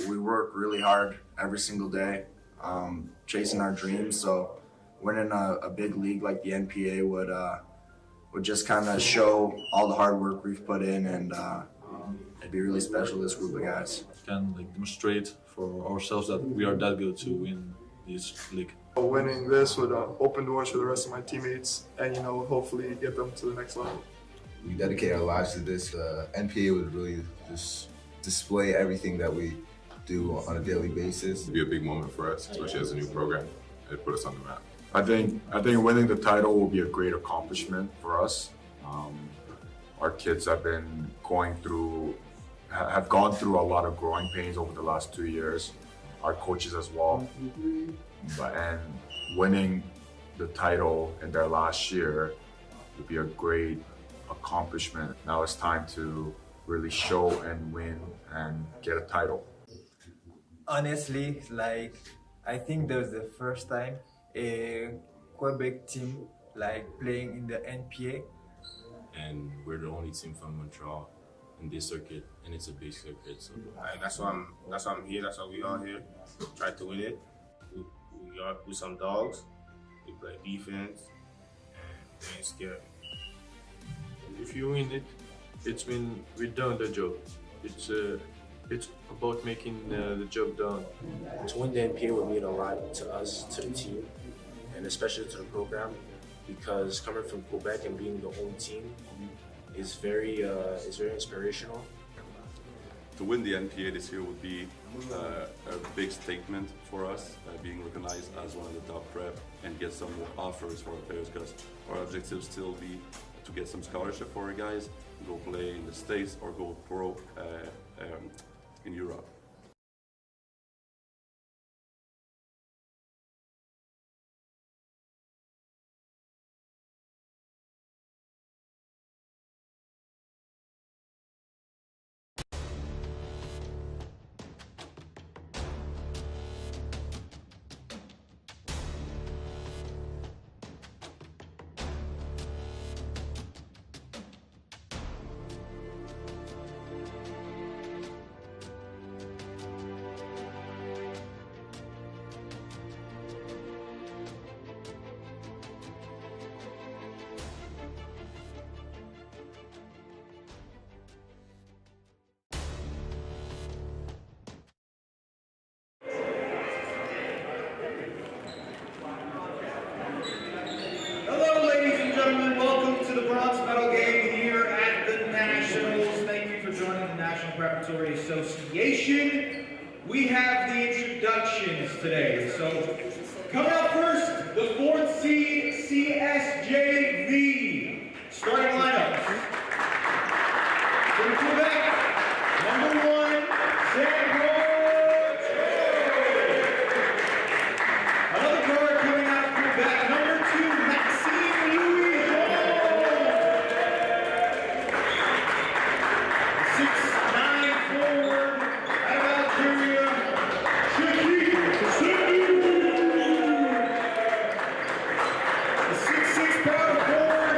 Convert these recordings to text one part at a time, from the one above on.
we work really hard every single day, chasing our dreams. So winning a big league like the NPA would just kind of show all the hard work we've put in, and it'd be really special, this group of guys. Can demonstrate for ourselves that we are that good to win this league. Winning this would open doors for the rest of my teammates and, hopefully get them to the next level. We dedicate our lives to this. NPA would really just display everything that we do on a daily basis. It'd be a big moment for us, especially as a new program. It'd put us on the map. I think winning the title will be a great accomplishment for us. Our kids have gone through a lot of growing pains over the last 2 years. Our coaches as well. And winning the title in their last year would be a great accomplishment. Now it's time to really show and win and get a title. Honestly, I think that was the first time a Quebec team playing in the NPA. And we're the only team from Montreal in this circuit, and it's a big circuit. So that's why I'm here. That's why we are here. Try to win it. We're some dogs. We play defense, and we ain't scared. If you win it, it's mean we've done the job. It's about making the job done. To win the NPA would mean a lot to us, to the team, and especially to the program, because coming from Quebec and being the home team is very inspirational. To win the NPA this year would be a big statement for us, being recognized as one of the top prep and get some more offers for our players, because our objective still be to get some scholarship for our guys, go play in the States or go pro in Europe. Preparatory Association. We have the introductions today. So coming up first, the 4th seed CSJV. Starting lineups. From Quebec, number 1, Sandro. Another card coming out of Quebec, number 2, Maxime Louis. 6'9" forward out of Algeria, Shakib Sandou. The 6'6" power forward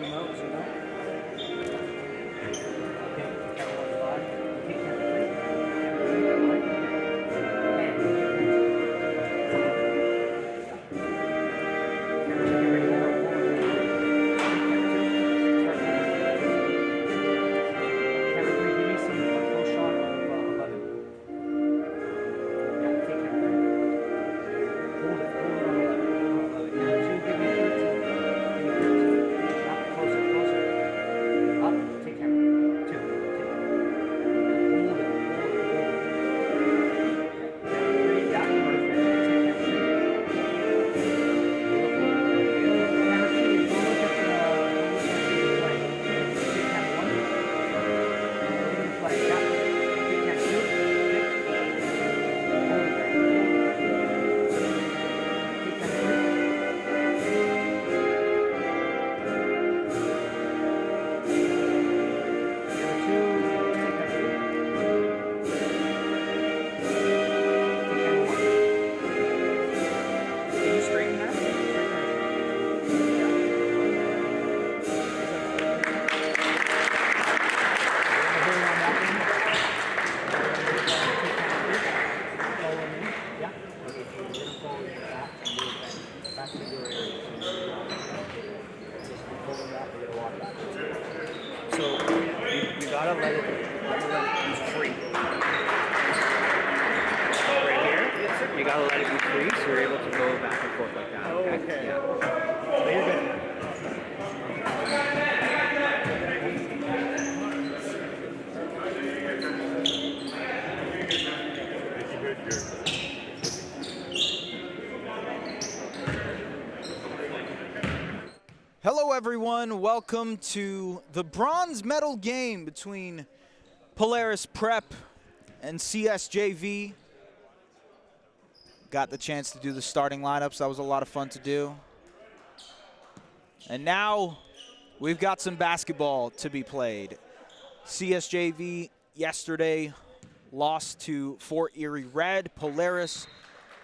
Zoom out, zoom out. Okay, camera 1 5. Okay, camera 3. Camera 3, 5. And camera 2, get ready, one more. Camera 3, give me some close shot of 11. Yeah, take camera 3. Hold it on 11. Camera 2, give me 13. Closer. Up. Take camera. 2. Hold it. Camera 3. Yeah, perfect. Take camera 3. Beautiful. Camera 2. Go look at the flag. Take camera 1. Look at the flag. Yeah. Take camera 2. Pick. Hold it there. Take camera 3. So you gotta let it be free. Right here, you gotta let it be free, so you're able to go back and forth like that. Okay. Yeah. So you're good. Hello everyone, welcome to the bronze medal game between Polaris Prep and CSJV. Got the chance to do the starting lineups, that was a lot of fun to do. And now we've got some basketball to be played. CSJV yesterday lost to Fort Erie Red. Polaris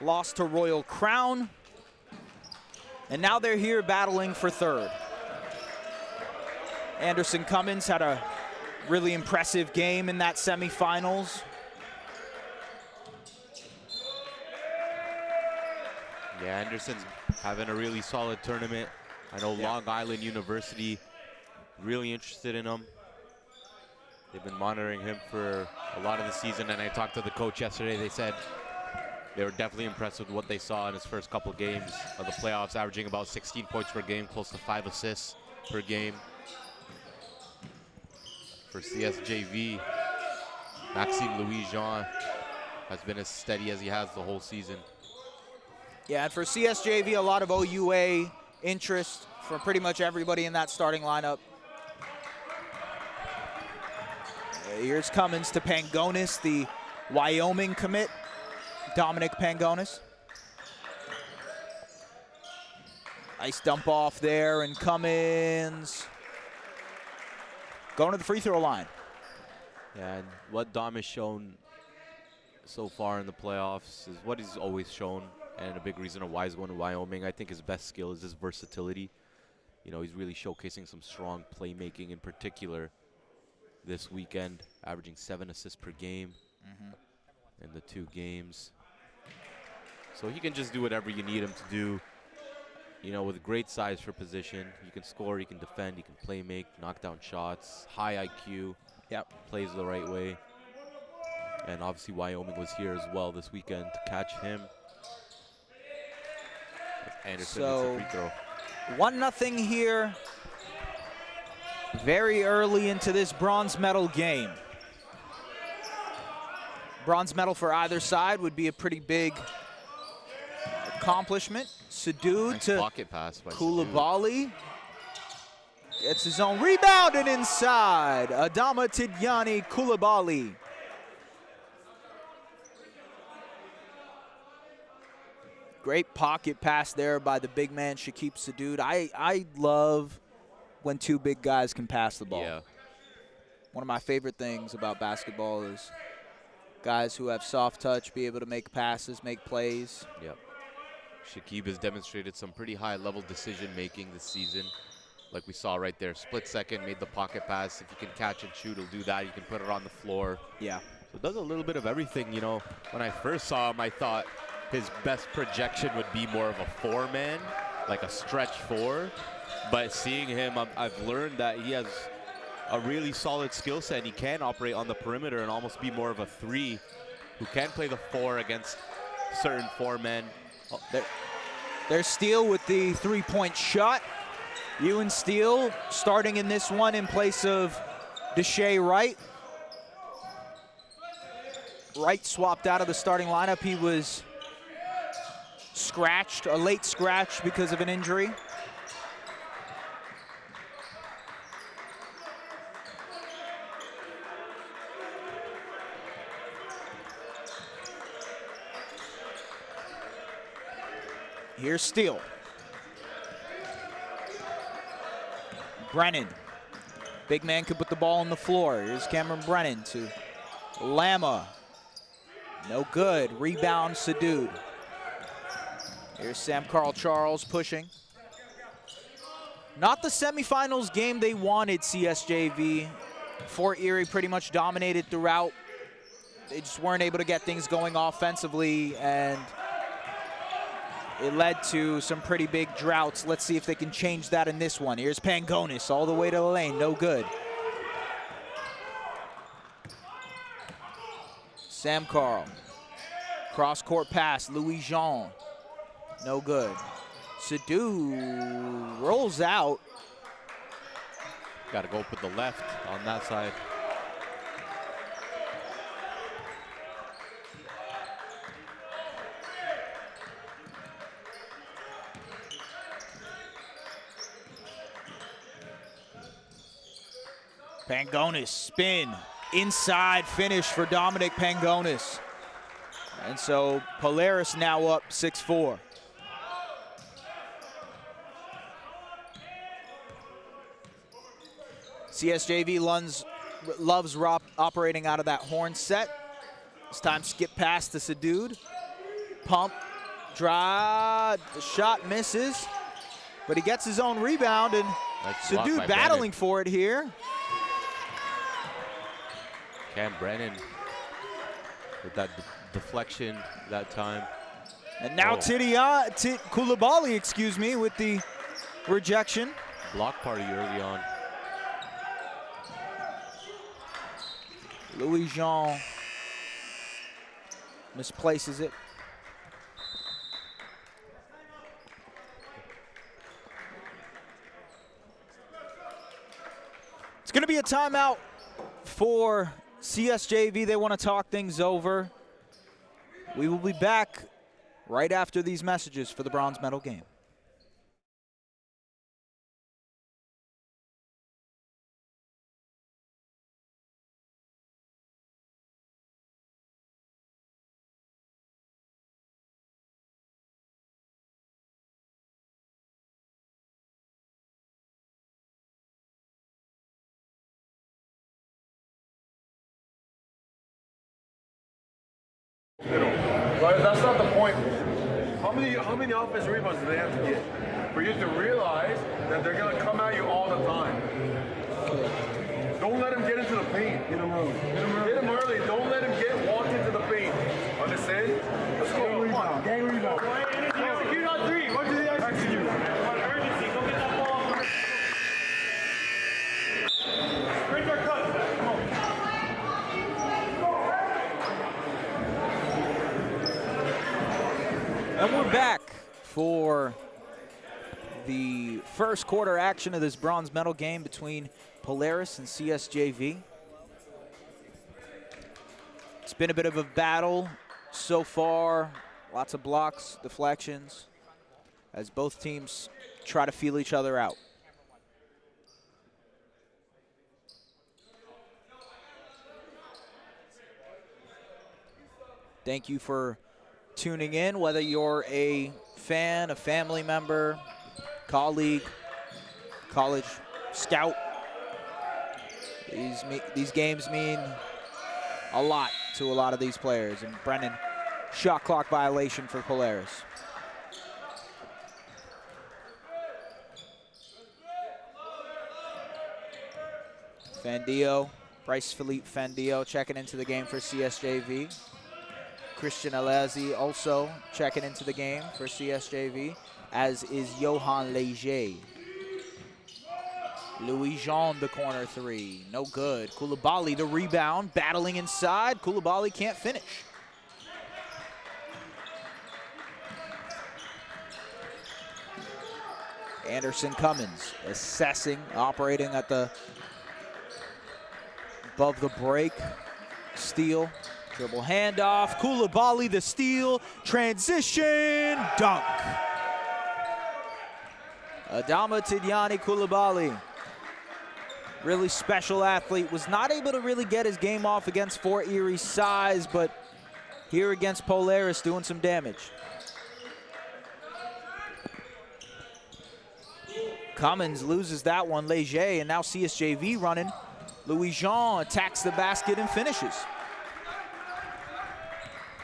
lost to Royal Crown. And now they're here battling for third. Anderson Cummins had a really impressive game in that semifinals. Yeah, Anderson's having a really solid tournament. I know Long Island University really interested in him. They've been monitoring him for a lot of the season, and I talked to the coach yesterday. They said they were definitely impressed with what they saw in his first couple games of the playoffs, averaging about 16 points per game, close to 5 assists per game. For CSJV, Maxime Louis-Jean has been as steady as he has the whole season. Yeah, and for CSJV, a lot of OUA interest from pretty much everybody in that starting lineup. Here's Cummins to Pangonis, the Wyoming commit. Dominic Pangonis. Nice dump off there, and Cummins going to the free throw line. Yeah, and what Dom has shown so far in the playoffs is what he's always shown, and a big reason of why he's going to Wyoming. I think his best skill is his versatility. You know, he's really showcasing some strong playmaking, in particular this weekend, averaging 7 assists per game in the 2 games. So he can just do whatever you need him to do. You know, with great size for position, he can score, he can defend, he can play make, knock down shots, high IQ. Yep. Plays the right way. And obviously Wyoming was here as well this weekend to catch him. Anderson gets a free throw. 1-0 here. Very early into this bronze medal game. Bronze medal for either side would be a pretty big accomplishment. Sadhu nice to pocket pass by Koulibaly. Gets his own rebound and inside. Adama Tidjani Koulibaly. Great pocket pass there by the big man, Shakib Sadhu. I love when 2 big guys can pass the ball. Yeah. One of my favorite things about basketball is guys who have soft touch, be able to make passes, make plays. Yep. Shakib has demonstrated some pretty high-level decision-making this season. like we saw right there. Split second, made the pocket pass. If you can catch and shoot, he'll do that. You can put it on the floor. Yeah. So does a little bit of everything, you know. When I first saw him, I thought his best projection would be more of a four-man, like a stretch four. But seeing him, I've learned that he has a really solid skill set. He can operate on the perimeter and almost be more of a three who can play the four against certain four-men. Oh, there's Steele with the three-point shot. Ewan Steele starting in this one in place of Deshae Wright. Wright swapped out of the starting lineup. He was scratched, a late scratch because of an injury. Here's Steele. Brennan. Big man could put the ball on the floor. Here's Cameron Brennan to Lama. No good. Rebound, Sadoud. Here's Sam Carl Charles pushing. Not the semifinals game they wanted, CSJV. Fort Erie pretty much dominated throughout. They just weren't able to get things going offensively, and it led to some pretty big droughts. Let's see if they can change that in this one. Here's Pangonis all the way to the lane, no good. Sam Carl, cross-court pass, Louis Jean, no good. Sadoud rolls out. Got to go up with the left on that side. Pangonis, spin, inside finish for Dominic Pangonis. And so Polaris now up 6-4. CSJV loves operating out of that horn set. This time skip pass to Sadoud. Pump, drive, the shot misses, but he gets his own rebound, and Sadoud battling for it here. Cam Brennan with that deflection that time. And now Koulibaly, excuse me, with the rejection. Block party early on. Louis Jean misplaces it. It's going to be a timeout for CSJV. They want to talk things over. We will be back right after these messages for the bronze medal game. But that's not the point. How many offensive rebounds do they have to get for you to realize that they're gonna come at you all the time? Don't let them get into the paint. Hit them early. Hit them early. Don't let them walk into the paint. Understand? Let's go. Gang rebound. Gang rebound. Execute on three. What do they execute? On urgency. Go get that ball. Sprint or cut. Come on. And we're back for the first quarter action of this bronze medal game between Polaris and CSJV. It's been a bit of a battle so far. Lots of blocks, deflections, as both teams try to feel each other out. Thank you for tuning in, whether you're a fan, a family member, colleague, college scout. These games mean a lot to a lot of these players. And Brennan, shot clock violation for Polaris. Fandio, Bryce Philippe Fandio checking into the game for CSJV. Christian Alazi also checking into the game for CSJV, as is Johan Leger. Louis Jean, the corner three, no good. Koulibaly, the rebound, battling inside. Koulibaly can't finish. Anderson Cummins assessing, operating at the above the break. Steal, dribble handoff. Koulibaly, the steal, transition, dunk. Adama Tidiane Koulibaly, really special athlete, was not able to really get his game off against Fort Erie's size, but here against Polaris doing some damage. Cummins loses that one, Leger, and now CSJV running. Louis Jean attacks the basket and finishes.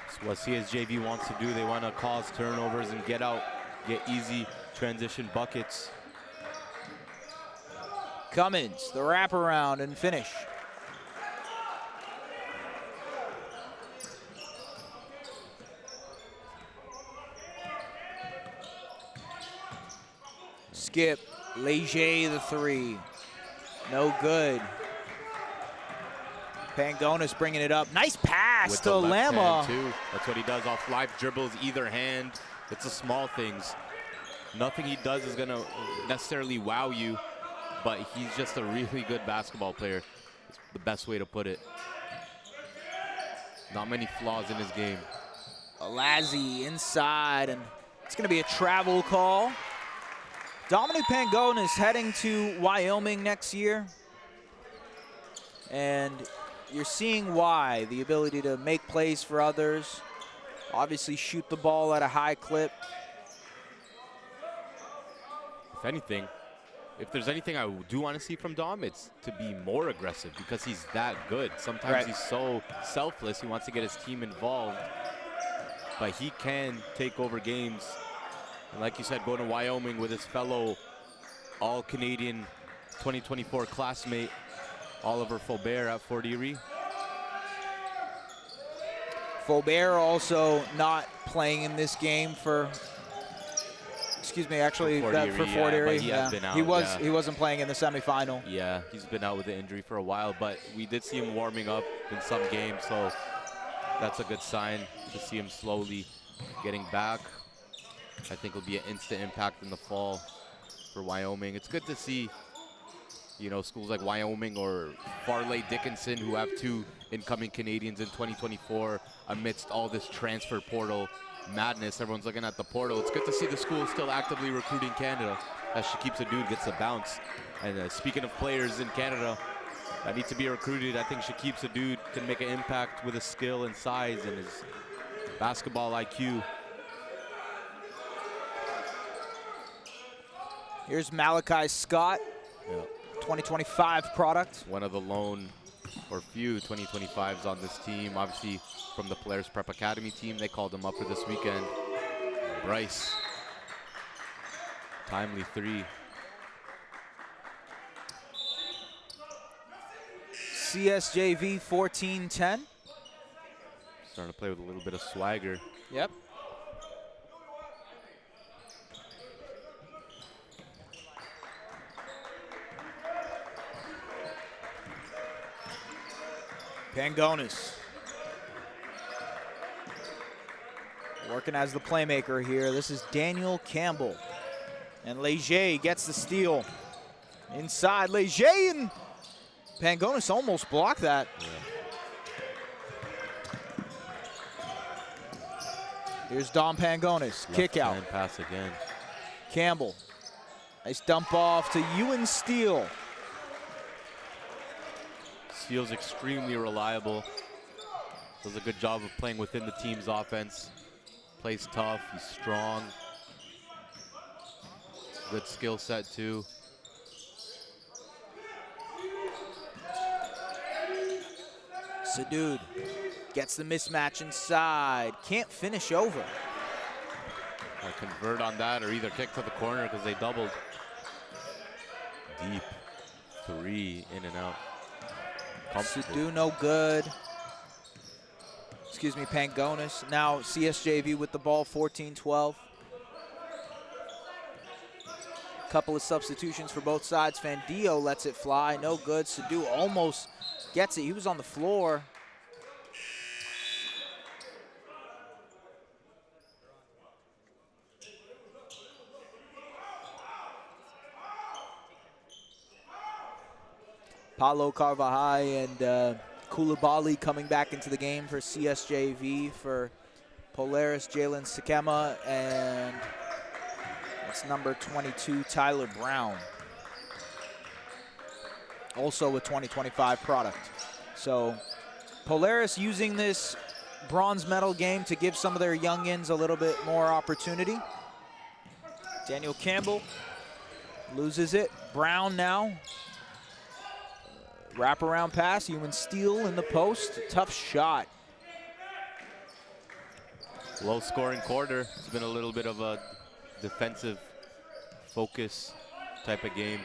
It's what CSJV wants to do. They want to cause turnovers and get easy transition buckets. Cummins, the wraparound and finish. Skip, Leger, the three, no good. Pangonis bringing it up. Nice pass With to the left Lama. hand too. That's what he does off live dribbles, either hand. It's the small things. Nothing he does is gonna necessarily wow you, but he's just a really good basketball player. It's the best way to put it. Not many flaws in his game. Alazi inside, and it's gonna be a travel call. Dominic Pangonis heading to Wyoming next year, and you're seeing why. The ability to make plays for others, obviously shoot the ball at a high clip. If anything, if there's anything I do want to see from Dom, it's to be more aggressive because he's that good. Sometimes he's so selfless, he wants to get his team involved, but he can take over games. And like you said, going to Wyoming with his fellow All-Canadian 2024 classmate, Oliver Faubert at Fort Erie. Faubert also not playing in this game for, excuse me, actually for Fort Erie. He has been out, he wasn't playing in the semifinal. Yeah, he's been out with the injury for a while, but we did see him warming up in some games, so that's a good sign to see him slowly getting back. I think it'll be an instant impact in the fall for Wyoming. It's good to see, you know, schools like Wyoming or Farley Dickinson, who have 2 incoming Canadians in 2024 amidst all this transfer portal madness. Everyone's looking at the portal. It's good to see the school still actively recruiting Canada as Shakib Sadoud gets a bounce. And speaking of players in Canada that need to be recruited, I think Shakib Sadoud can make an impact with his skill and size and his basketball IQ. Here's Malachi Scott, 2025 product. One of the lone or few 2025s on this team, obviously from the Polaris Prep Academy team. They called him up for this weekend. Bryce, timely three. CSJV 14-10. Starting to play with a little bit of swagger. Yep. Pangonis working as the playmaker here. This is Daniel Campbell. And Leger gets the steal. Inside, Leger, and Pangonis almost blocked that. Yeah. Here's Dom Pangonis, kick out. Left-hand pass again. Campbell, nice dump off to Ewan Steele. Steele's extremely reliable. Does a good job of playing within the team's offense. Plays tough, he's strong. Good skill set too. Sadoud gets the mismatch inside. Can't finish over. Convert on that or either kick to the corner because they doubled. Deep three, in and out. Sadu no good. Excuse me, Pangonis. Now CSJV with the ball, 14-12. Couple of substitutions for both sides. Fandio lets it fly, no good. Sadu almost gets it. He was on the floor. Paulo Carvajal and Koulibaly coming back into the game for CSJV. For Polaris, Jalen Sikema, and it's number 22, Tyler Brown. Also a 2025 product. So Polaris using this bronze medal game to give some of their youngins a little bit more opportunity. Daniel Campbell loses it. Brown now. Wraparound pass, human steal in the post. Tough shot. Low scoring quarter. It's been a little bit of a defensive focus type of game.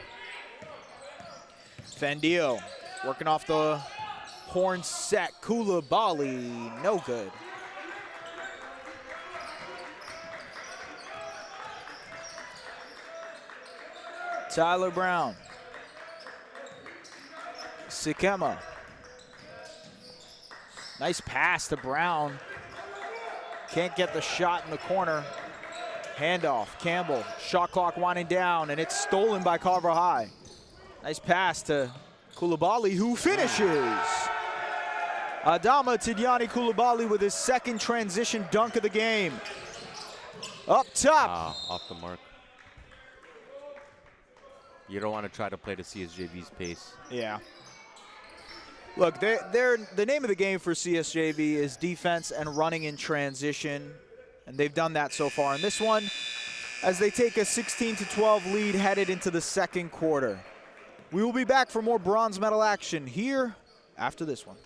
Fandio working off the horn set. Koulibaly, no good. Tyler Brown. Sikema. Nice pass to Brown. Can't get the shot in the corner. Handoff, Campbell. Shot clock winding down, and it's stolen by Carvajal. Nice pass to Koulibaly, who finishes. Adama Tidiane Koulibaly with his second transition dunk of the game. Up top. Off the mark. You don't want to try to play the CSJV's pace. Yeah. Look, the name of the game for CSJV is defense and running in transition, and they've done that so far in this one as they take a 16-12 lead headed into the second quarter. We will be back for more bronze medal action here after this one.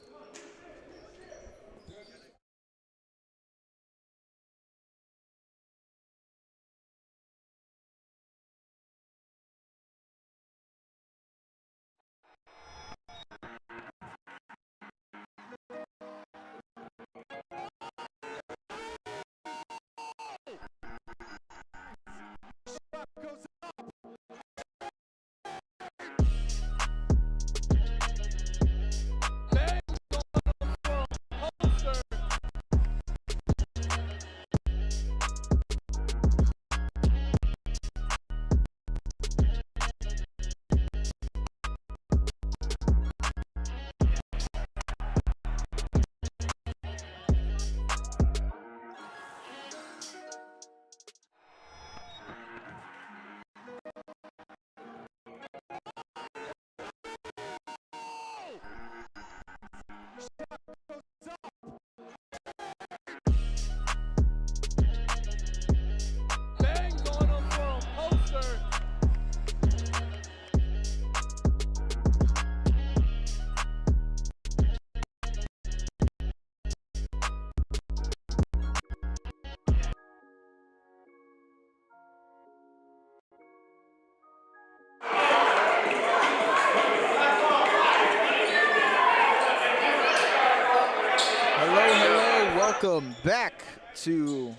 Welcome back to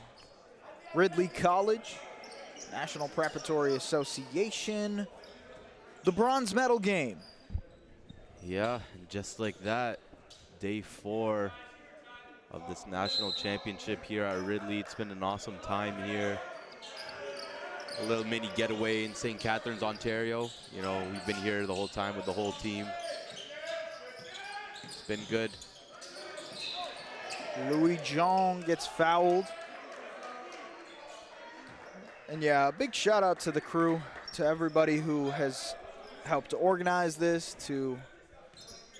Ridley College, National Preparatory Association, the bronze medal game. Yeah, and just like that, day 4 of this national championship here at Ridley. It's been an awesome time here. A little mini getaway in St. Catharines, Ontario. You know, we've been here the whole time with the whole team. It's been good. Louis Jong gets fouled. And yeah, a big shout out to the crew, to everybody who has helped to organize this, to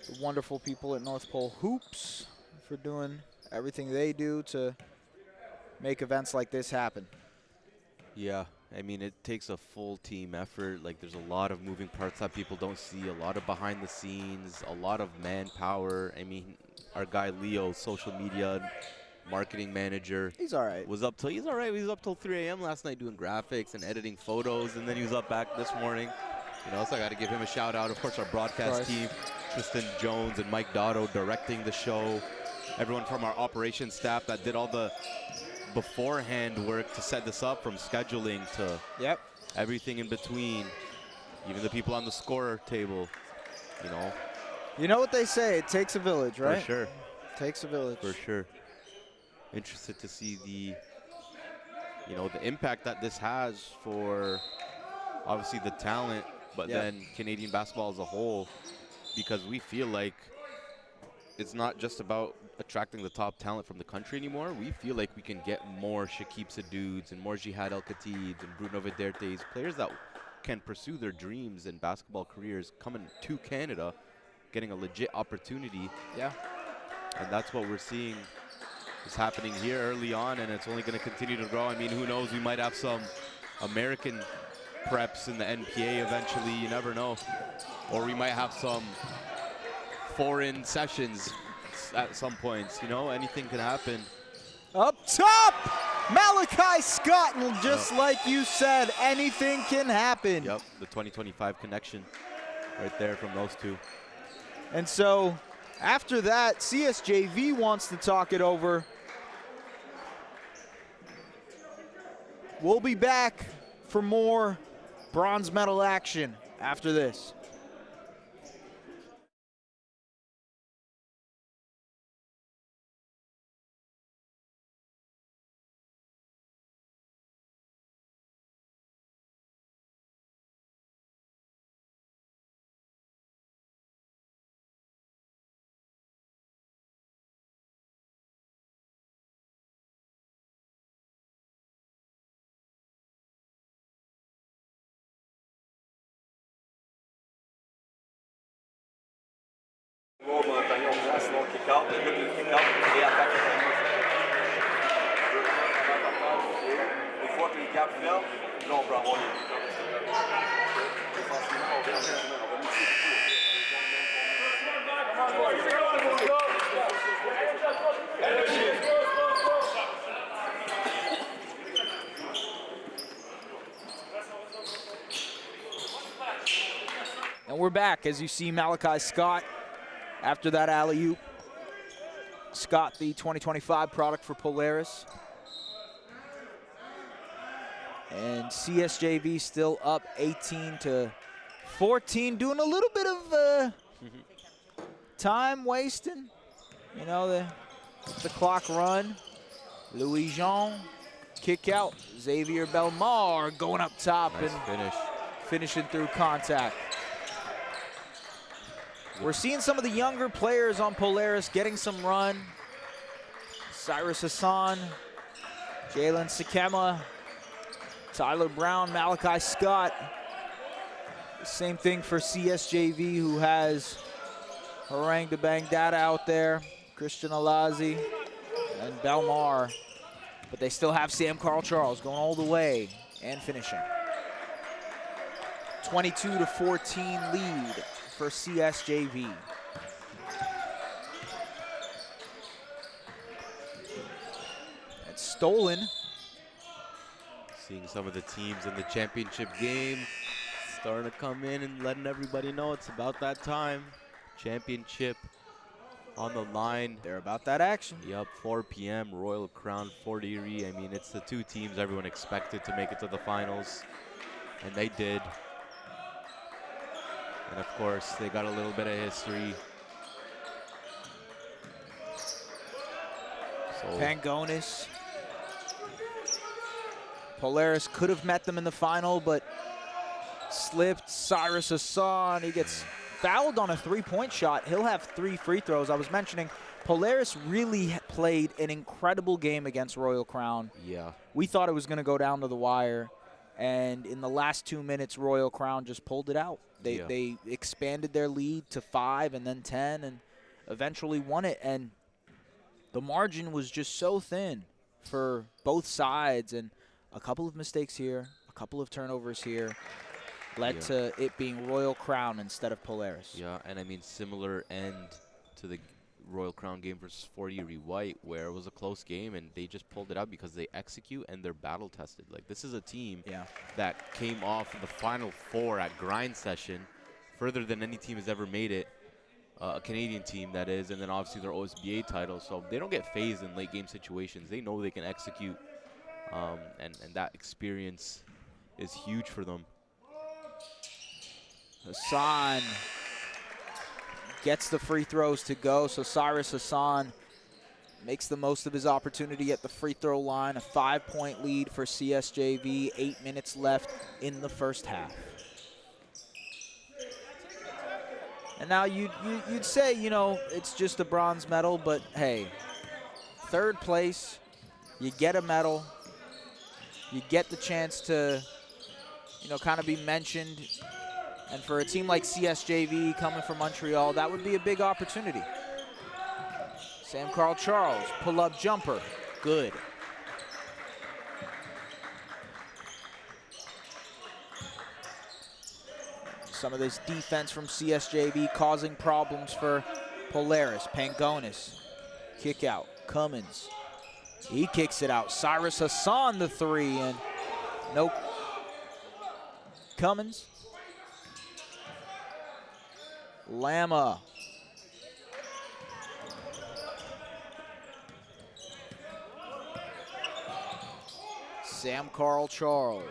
the wonderful people at North Pole Hoops for doing everything they do to make events like this happen. Yeah, I mean, it takes a full team effort. Like, there's a lot of moving parts that people don't see, a lot of behind the scenes, a lot of manpower. I mean, our guy Leo, social media marketing manager. He's all right. He's all right. He was up till 3 a.m. last night doing graphics and editing photos, and then he was up back this morning. You know, so I got to give him a shout out. Of course, our broadcast team, Tristan Jones and Mike Dotto directing the show. Everyone from our operations staff that did all the beforehand work to set this up, from scheduling to everything in between. Even the people on the score table, you know. You know what they say, it takes a village, right? For sure. Takes a village. For sure. Interested to see the, you know, the impact that this has for obviously the talent, but then Canadian basketball as a whole, because we feel like it's not just about attracting the top talent from the country anymore. We feel like we can get more Shakib Saduds and more Jihad El-Khatibs and Bruno Vidertes, players that can pursue their dreams and basketball careers coming to Canada, getting a legit opportunity. Yeah. And that's what we're seeing is happening here early on, and it's only going to continue to grow. I mean, who knows? We might have some American preps in the NPA eventually. You never know. Or we might have some foreign sessions at some points. You know, anything can happen. Up top, Malachi Scott, and just like you said, anything can happen. Yep, the 2025 connection right there from those two. And so after that, CSJV wants to talk it over. We'll be back for more bronze medal action after this. And we're back as you see Malachi Scott after that alley-oop. Scott, the 2025 product for Polaris. And CSJV still up 18-14, doing a little bit of time wasting. You know, the clock run. Louis Jean, kick out. Xavier Belmar going up top nice and finishing through contact. We're seeing some of the younger players on Polaris getting some run. Cyrus Hassan, Jalen Sakema, Tyler Brown, Malachi Scott. Same thing for CSJV, who has Harang Debang Data out there, Christian Alazi, and Belmar. But they still have Sam Carl Charles going all the way and finishing. 22-14 lead for CSJV. It's stolen. Seeing some of the teams in the championship game starting to come in and letting everybody know it's about that time. Championship on the line. They're about that action. Yep, 4 p.m. Royal Crown, Fort Erie. I mean, it's the two teams everyone expected to make it to the finals, and they did. And of course, they got a little bit of history. So Pangonis. Polaris could have met them in the final, but slipped. Cyrus Hassan, he gets fouled on a three-point shot. He'll have 3 free throws. I was mentioning Polaris really played an incredible game against Royal Crown. Yeah. We thought it was going to go down to the wire, and in the last 2 minutes, Royal Crown just pulled it out. They expanded their lead to 5 and then 10 and eventually won it, and the margin was just so thin for both sides, and a couple of mistakes here, a couple of turnovers here led to it being Royal Crown instead of Polaris. Yeah, and I mean, similar end to the Royal Crown game versus Fort Erie White, where it was a close game and they just pulled it out because they execute and they're battle tested. Like, this is a team that came off the Final Four at grind session, further than any team has ever made it. A Canadian team, that is, and then obviously their OSBA title. So they don't get phased in late game situations. They know they can execute, and that experience is huge for them. Hassan gets the free throws to go, so Cyrus Hassan makes the most of his opportunity at the free throw line. A 5-point lead for CSJV, 8 minutes left in the first half. And now you'd say, you know, it's just a bronze medal, but hey, third place, you get a medal, you get the chance to, you know, kind of be mentioned. And for a team like CSJV coming from Montreal, that would be a big opportunity. Sam Carl Charles, pull-up jumper, good. Some of this defense from CSJV causing problems for Polaris. Pangonis, kick out, Cummins. He kicks it out. Cyrus Hassan the three, and nope. Cummins. Lama. Sam Carl Charles.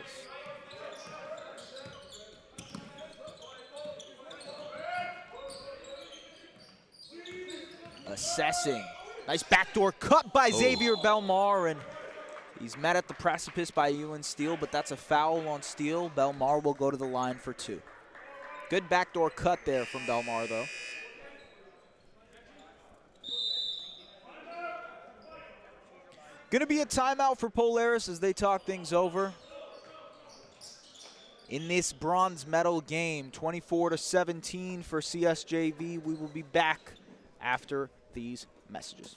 Assessing. Nice backdoor cut by Xavier Belmar, and he's met at the precipice by Ewan Steele, but that's a foul on Steele. Belmar will go to the line for two. Good backdoor cut there from Belmar, though. Gonna be a timeout for Polaris as they talk things over. In this bronze medal game, 24-17 for CSJV. We will be back after these messages.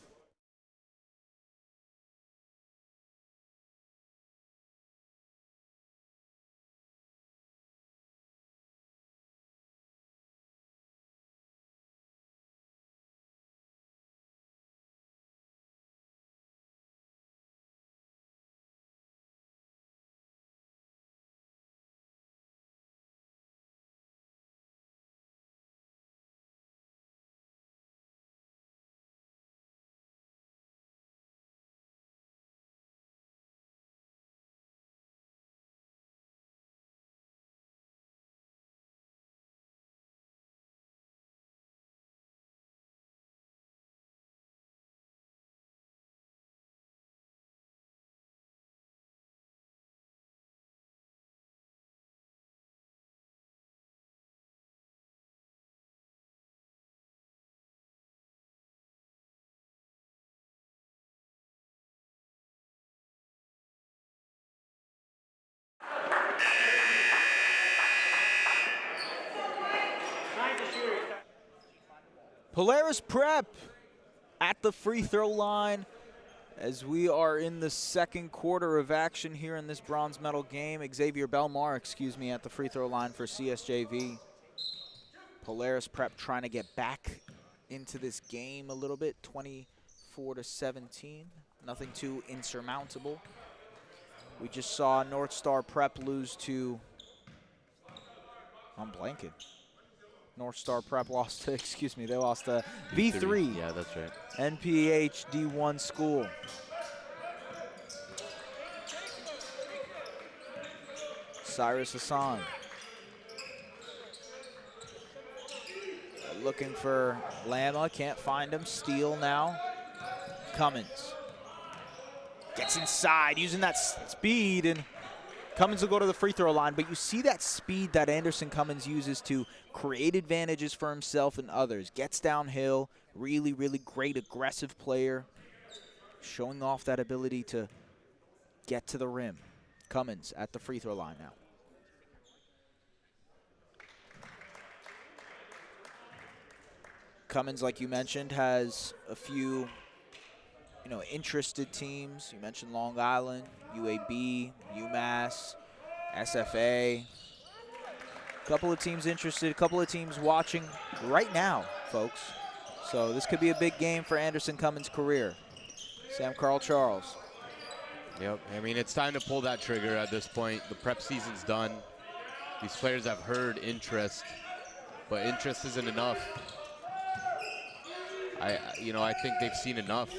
Polaris Prep at the free throw line as we are in the second quarter of action here in this bronze medal game. Xavier Belmar, at the free throw line for CSJV. Polaris Prep trying to get back into this game a little bit, 24-17. Nothing too insurmountable. We just saw North Star Prep lose to, I'm blanking. North Star Prep lost to, they lost to V3. Yeah, that's right. NPA D1 school. Cyrus Hassan. Looking for Lama, can't find him. Steele now. Cummins. Gets inside, using that speed, and Cummins will go to the free throw line, but you see that speed that Anderson Cummins uses to create advantages for himself and others. Gets downhill, really, really great aggressive player, showing off that ability to get to the rim. Cummins at the free throw line now. Cummins, like you mentioned, has a few interested teams. You mentioned Long Island, UAB, UMass, SFA. A couple of teams interested, a couple of teams watching right now, folks. So this could be a big game for Anderson Cummins' career. Sam Carl Charles. Yep, I mean, it's time to pull that trigger at this point. The prep season's done. These players have heard interest, but interest isn't enough. I think they've seen enough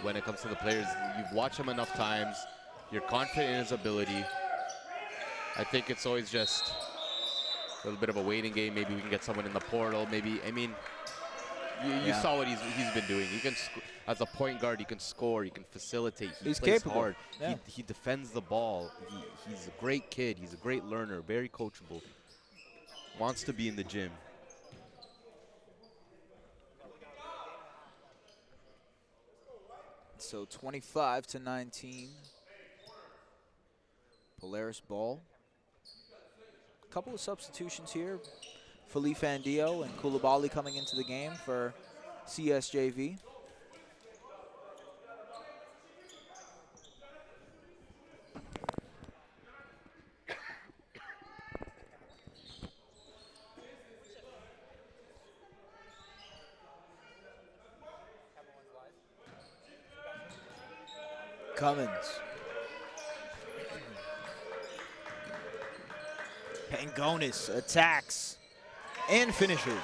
when it comes to the players. You've watched him enough times. You're confident in his ability. I think it's always just a little bit of a waiting game. Maybe we can get someone in the portal. Maybe, I mean, you saw what he's been doing. You can, as a point guard, you can score, you can facilitate. He's plays capable. hard. Yeah. He defends the ball. He's a great kid. He's a great learner. Very coachable. Wants to be in the gym. So 25-19. Polaris ball. A couple of substitutions here. Felipe Andio and Koulibaly coming into the game for CSJV. Cummins. Pangonis attacks and finishes.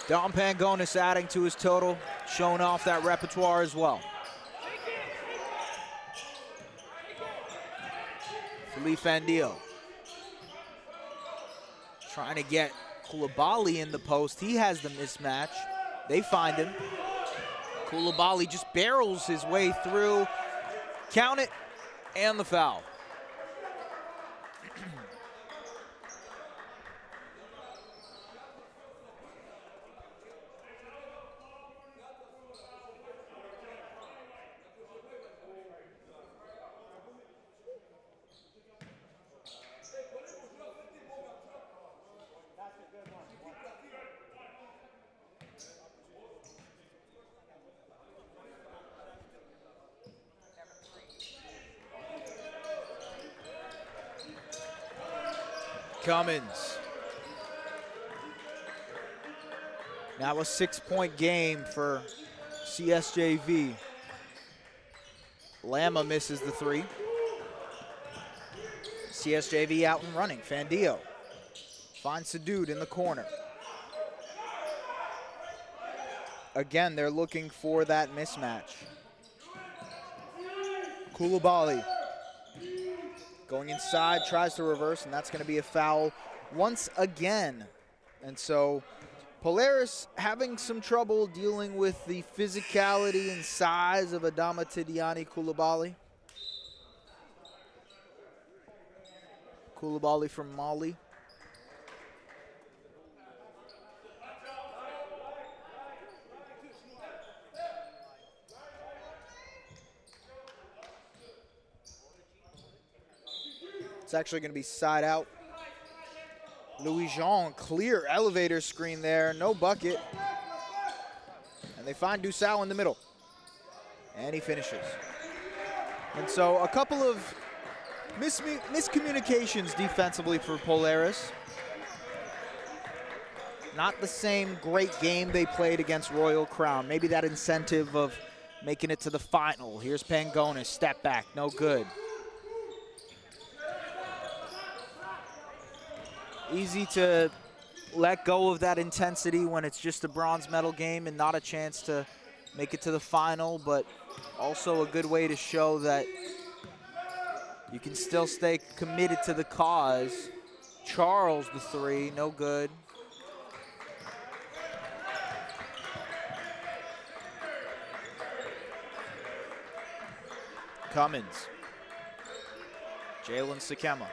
Dom Pangonis adding to his total, showing off that repertoire as well. Felipe Andio trying to get Koulibaly in the post. He has the mismatch. They find him. Koulibaly just barrels his way through. Count it, and the foul. Cummins. Now a 6-point game for CSJV. Lama misses the three. CSJV out and running. Fandio finds the dude in the corner. Again, they're looking for that mismatch. Koulibaly going inside, tries to reverse, and that's going to be a foul once again. And so Polaris having some trouble dealing with the physicality and size of Adama Tidiane Koulibaly. Koulibaly from Mali. It's actually going to be side out. Louis Jean, clear elevator screen there, no bucket. And they find Dusau in the middle. And he finishes. And so a couple of miscommunications defensively for Polaris. Not the same great game they played against Royal Crown. Maybe that incentive of making it to the final. Here's Pangonis, step back, no good. Easy to let go of that intensity when it's just a bronze medal game and not a chance to make it to the final, but also a good way to show that you can still stay committed to the cause. Charles, the three, no good. Cummins. Jalen Sakema.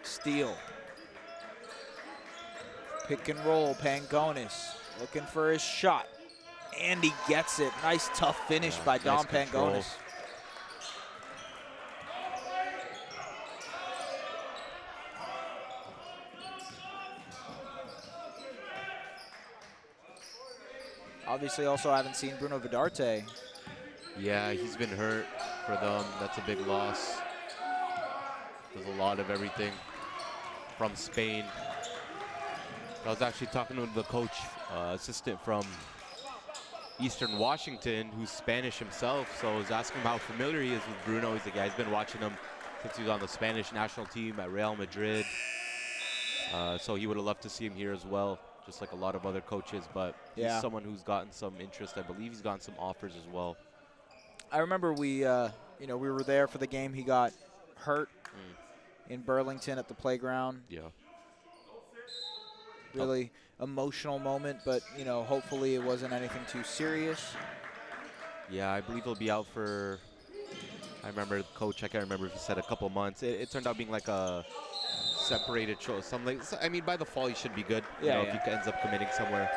Steele. Pick and roll, Pangonis looking for his shot. And he gets it. Nice tough finish by Dom Pangonis. Obviously also haven't seen Bruno Vidarte. Yeah, he's been hurt for them. That's a big loss. There's a lot of everything from Spain. I was actually talking to the coach, assistant from Eastern Washington, who's Spanish himself. So I was asking him how familiar he is with Bruno. He's like, yeah, he's been watching him since he was on the Spanish national team at Real Madrid. So he would have loved to see him here as well, just like a lot of other coaches. But he's someone who's gotten some interest. I believe he's gotten some offers as well. I remember we were there for the game. He got hurt in Burlington at the playground. Yeah. Really emotional moment, but hopefully it wasn't anything too serious. Yeah, I believe he'll be out for, I remember the coach, I can't remember if he said a couple months. It turned out being like a separated show. I mean, by the fall, he should be good. Yeah, if he ends up committing somewhere.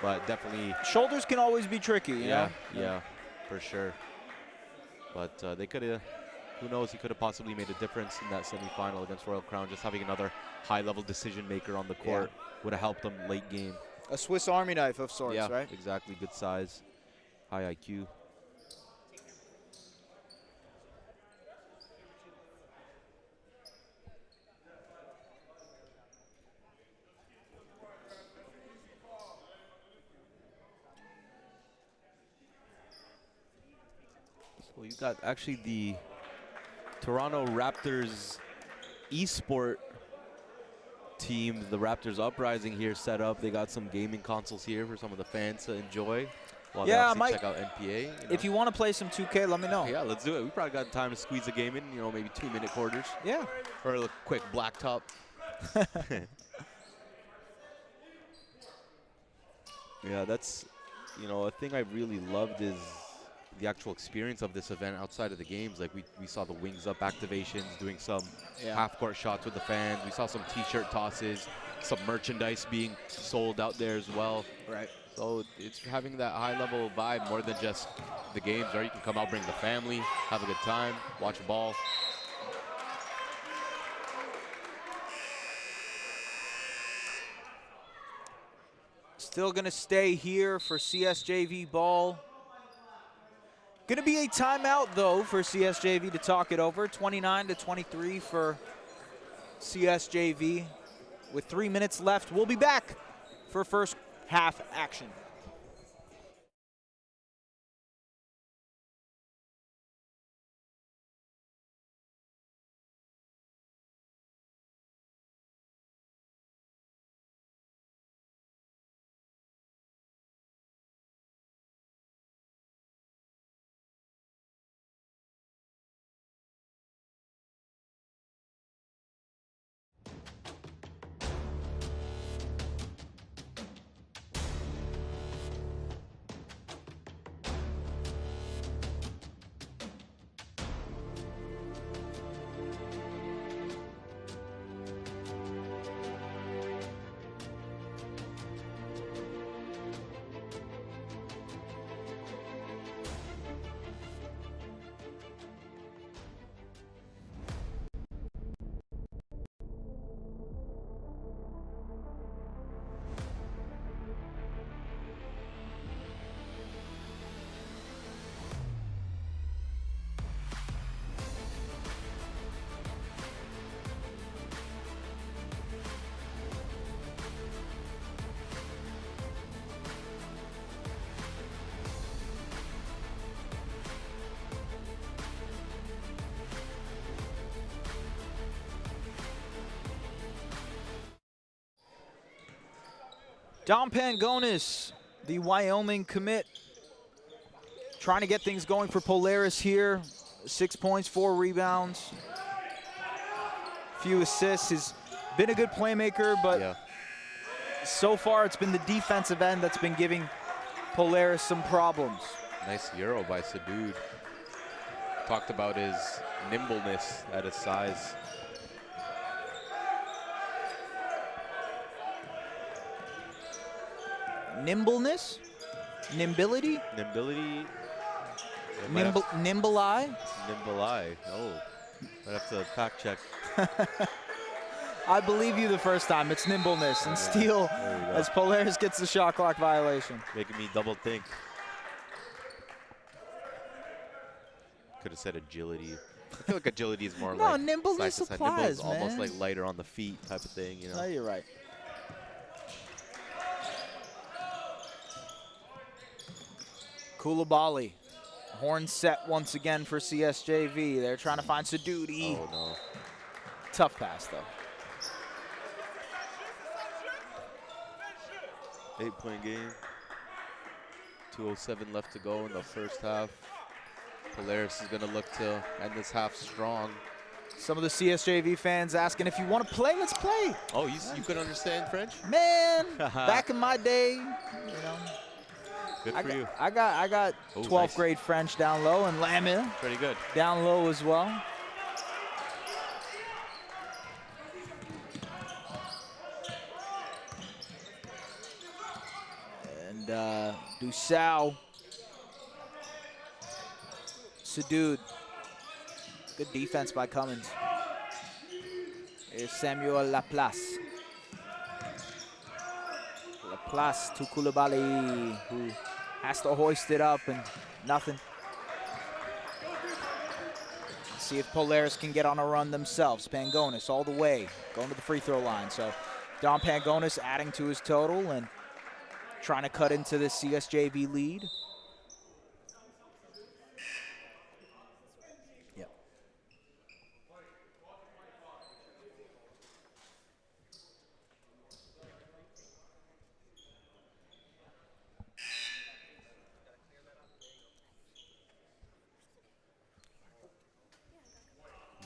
But definitely. Shoulders can always be tricky, you know? Yeah, for sure. But they could have, who knows, he could have possibly made a difference in that semifinal against Royal Crown. Just having another high-level decision maker on the court would have helped them late game. A Swiss Army knife of sorts, yeah, right? Exactly. Good size, high IQ. So you got actually the Toronto Raptors esport team, the Raptors Uprising here set up. They got some gaming consoles here for some of the fans to enjoy while they actually check out NPA. If you want to play some 2K, let me know. Yeah, let's do it. We probably got time to squeeze a game in, maybe 2-minute quarters. Yeah. Or a quick blacktop. Yeah, that's, a thing I really loved is the actual experience of this event outside of the games. Like we saw the Wings Up activations, doing some half-court shots with the fans. We saw some T-shirt tosses, some merchandise being sold out there as well. Right. So it's having that high-level vibe more than just the games, or you can come out, bring the family, have a good time, watch ball. Still going to stay here for CSJV ball. Going to be a timeout, though, for CSJV to talk it over. 29-23 for CSJV. With 3 minutes left, we'll be back for first half action. Dom Pangonis, the Wyoming commit, trying to get things going for Polaris here. 6 points, 4 rebounds, few assists. He's been a good playmaker, but so far it's been the defensive end that's been giving Polaris some problems. Nice Euro by Sadoud. Talked about his nimbleness at his size. Nimbleness? Nimbility? Nimbility? Nimble eye? Nimble eye. Oh, I'd have to fact check. I believe you the first time. It's nimbleness and steal as Polaris gets the shot clock violation. Making me double think. Could have said agility. I feel like agility is more no, like nimbleness size to size. applies, Nimble's almost man. like lighter on the feet type of thing, No, you're right. Koulibaly. Horn set once again for CSJV. They're trying to find Sadudi. Oh, no. Tough pass, though. 8-point game. 2:07 left to go in the first half. Polaris is going to look to end this half strong. Some of the CSJV fans asking if you want to play, let's play. Oh, you could understand French? Man, back in my day, you know. Good for you. I got 12th nice. grade French down low, and Lamia Pretty good. down low as well. And Dusau. Sadud. Good defense by Cummins. Here's Samuel Laplace. Laplace to Koulibaly, who has to hoist it up and nothing. See if Polaris can get on a run themselves. Pangonis all the way, going to the free throw line. So Don Pangonis adding to his total and trying to cut into the CSJV lead. Yep.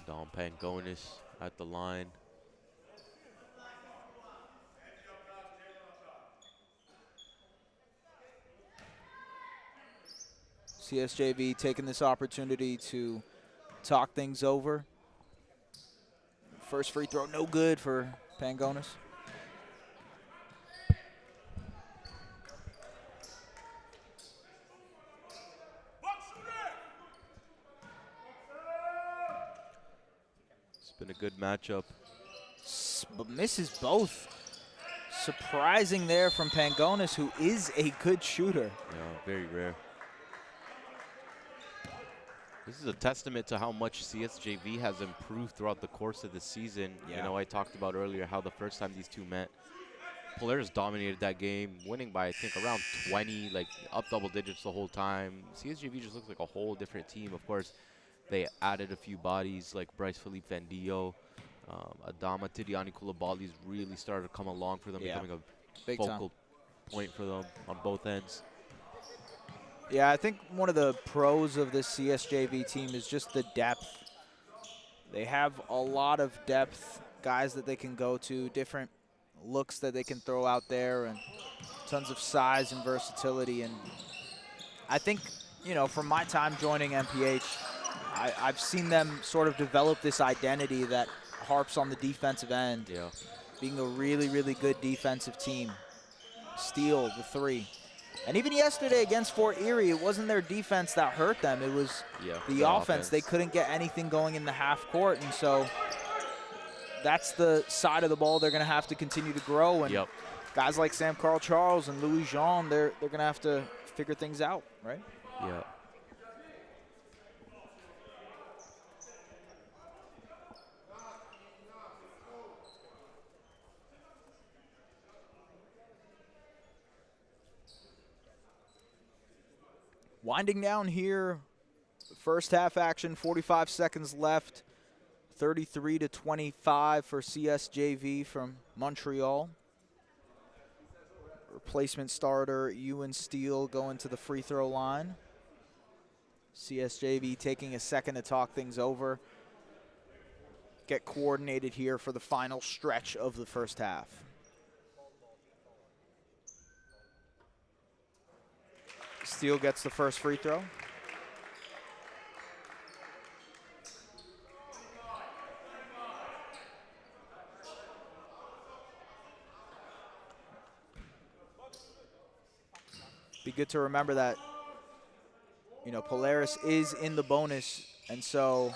Don Pangonis at the line. CSJV taking this opportunity to talk things over. First free throw, no good for Pangonis. It's been a good matchup. But misses both. Surprising there from Pangonis, who is a good shooter. Yeah, very rare. This is a testament to how much CSJV has improved throughout the course of the season. Yeah. You know, I talked about earlier how the first time these two met, Polaris dominated that game, winning by, I think, around 20, like up double digits the whole time. CSJV just looks like a whole different team. Of course, they added a few bodies like Bryce Philippe Vendillo. Adama Tidiane Koulibaly's really started to come along for them, becoming a Big focal time. point for them on both ends. Yeah, I think one of the pros of this CSJV team is just the depth. They have a lot of depth, guys that they can go to, different looks that they can throw out there, and tons of size and versatility. And I think, you know, from my time joining MPH, I've seen them sort of develop this identity that harps on the defensive end, being a really, really good defensive team. Steal the three. And even yesterday against Fort Erie, it wasn't their defense that hurt them. It was the offense. They couldn't get anything going in the half court. And so that's the side of the ball they're going to have to continue to grow. And guys like Sam Carl Charles and Louis Jean, they're going to have to figure things out, right? Yeah. Winding down here, first half action, 45 seconds left, 33-25 for CSJV from Montreal. Replacement starter Ewan Steele going to the free throw line. CSJV taking a second to talk things over. Get coordinated here for the final stretch of the first half. Steele gets the first free throw. Be good to remember that, you know, Polaris is in the bonus, and so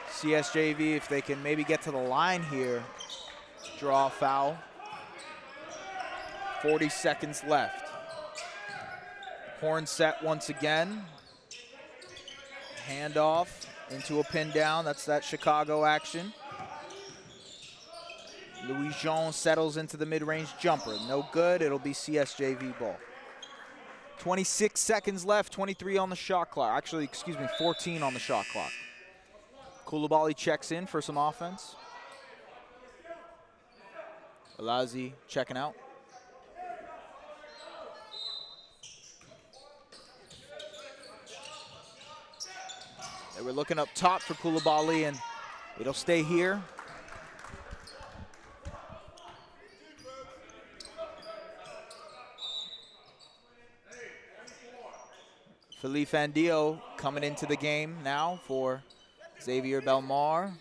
CSJV, if they can maybe get to the line here, draw a foul. 40 seconds left. Horn set once again. Handoff into a pin down. That's that Chicago action. Louis Jean settles into the mid-range jumper. No good. It'll be CSJV ball. 26 seconds left, 23 on the shot clock. Actually, excuse me, 14 on the shot clock. Koulibaly checks in for some offense. Alazi checking out. They were looking up top for Koulibaly, and it'll stay here. Felipe Andio coming into the game now for Xavier Belmar.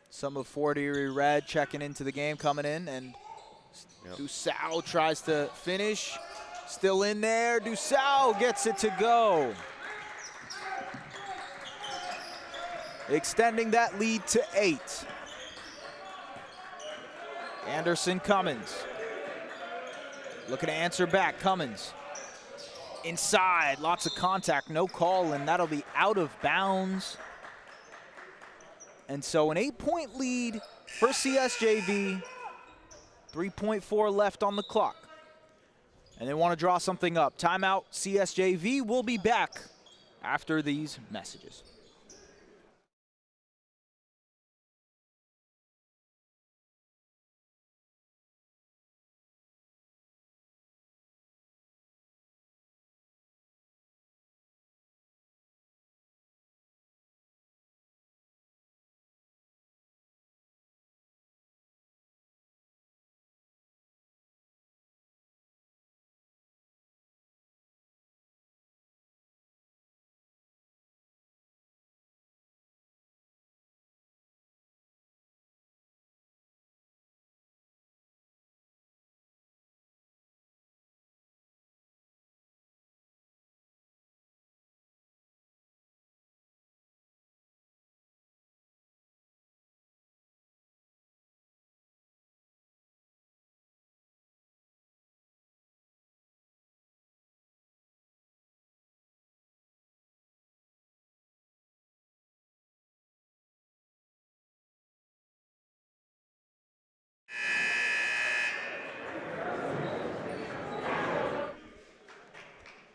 Some of Fort Erie Red checking into the game, coming in, and Dusau tries to finish. Still in there, Dusau gets it to go. Extending that lead to 8. Anderson Cummins looking to answer back. Cummins inside, lots of contact, no call, and that'll be out of bounds. And so an 8-point lead for CSJV, 3.4 left on the clock. And they want to draw something up. Timeout, CSJV will be back after these messages.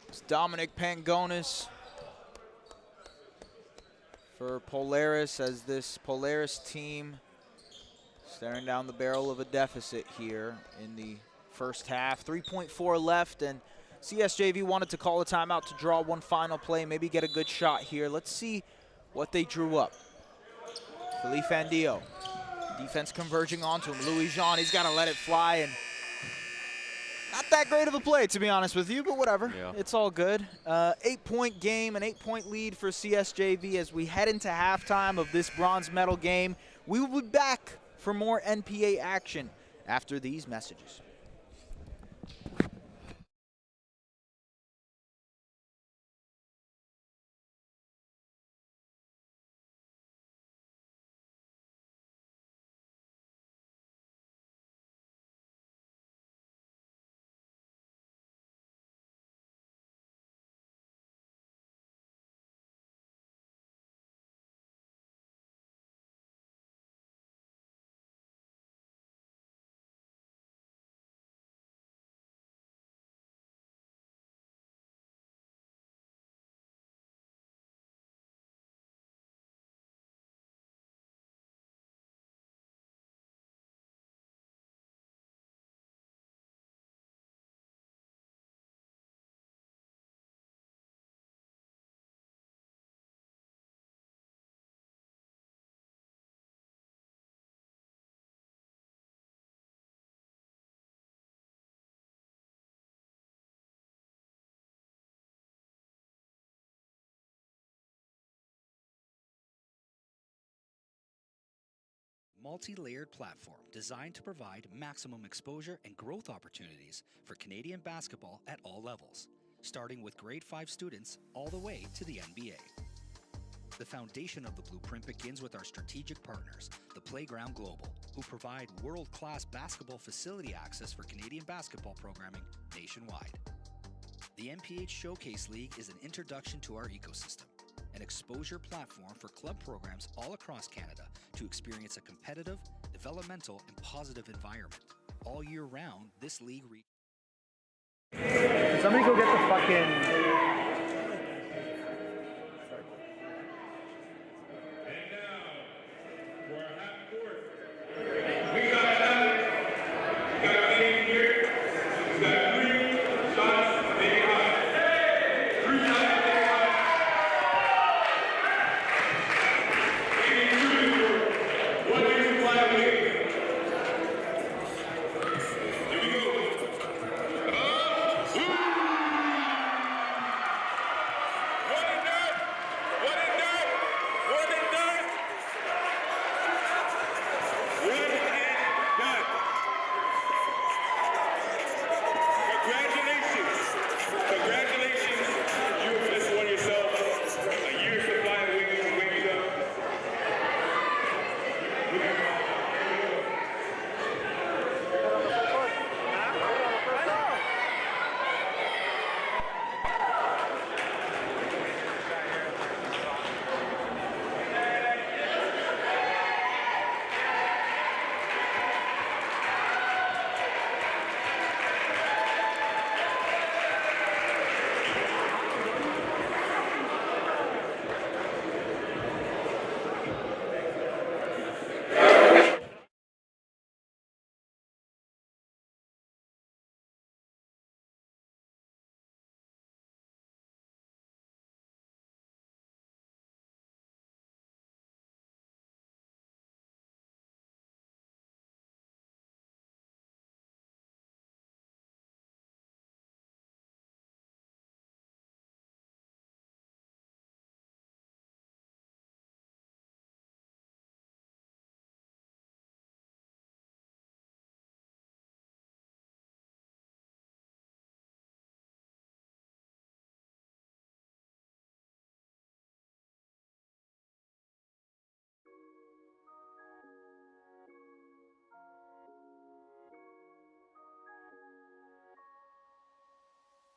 It's Dominic Pangonis for Polaris, as this Polaris team staring down the barrel of a deficit here in the first half. 3.4 left, and CSJV wanted to call a timeout to draw one final play, maybe get a good shot here. Let's see what they drew up. Felipe Andio, defense converging onto him. Louis Jean, he's got to let it fly, and not that great of a play, to be honest with you, but whatever. Yeah. It's all good. 8-point game, an 8-point lead for CSJV as we head into halftime of this bronze medal game. We will be back for more NPA action after these messages. Multi-layered platform designed to provide maximum exposure and growth opportunities for Canadian basketball at all levels, starting with grade 5 students all the way to the NBA. The foundation of the blueprint begins with our strategic partners, the Playground Global, who provide world-class basketball facility access for Canadian basketball programming nationwide. The NPH Showcase League is an introduction to our ecosystem, an exposure platform for club programs all across Canada to experience a competitive, developmental and positive environment. All year round, this league Can somebody go get the fucking...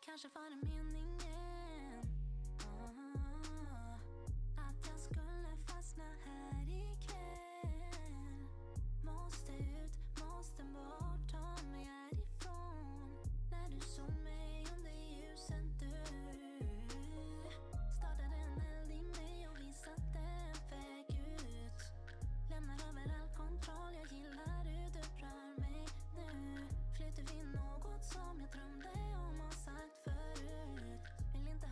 Kanske var det meningen att jag skulle fastna här ikväll. Måste ut, måste bort, ta mig härifrån. När du såg mig under ljuset du startade en eld i mig och visade en väg ut. Lämnar över all kontroll, jag gillar hur du rör mig nu. Flyter vid något som jag drömde om och sagt förut. Vill inte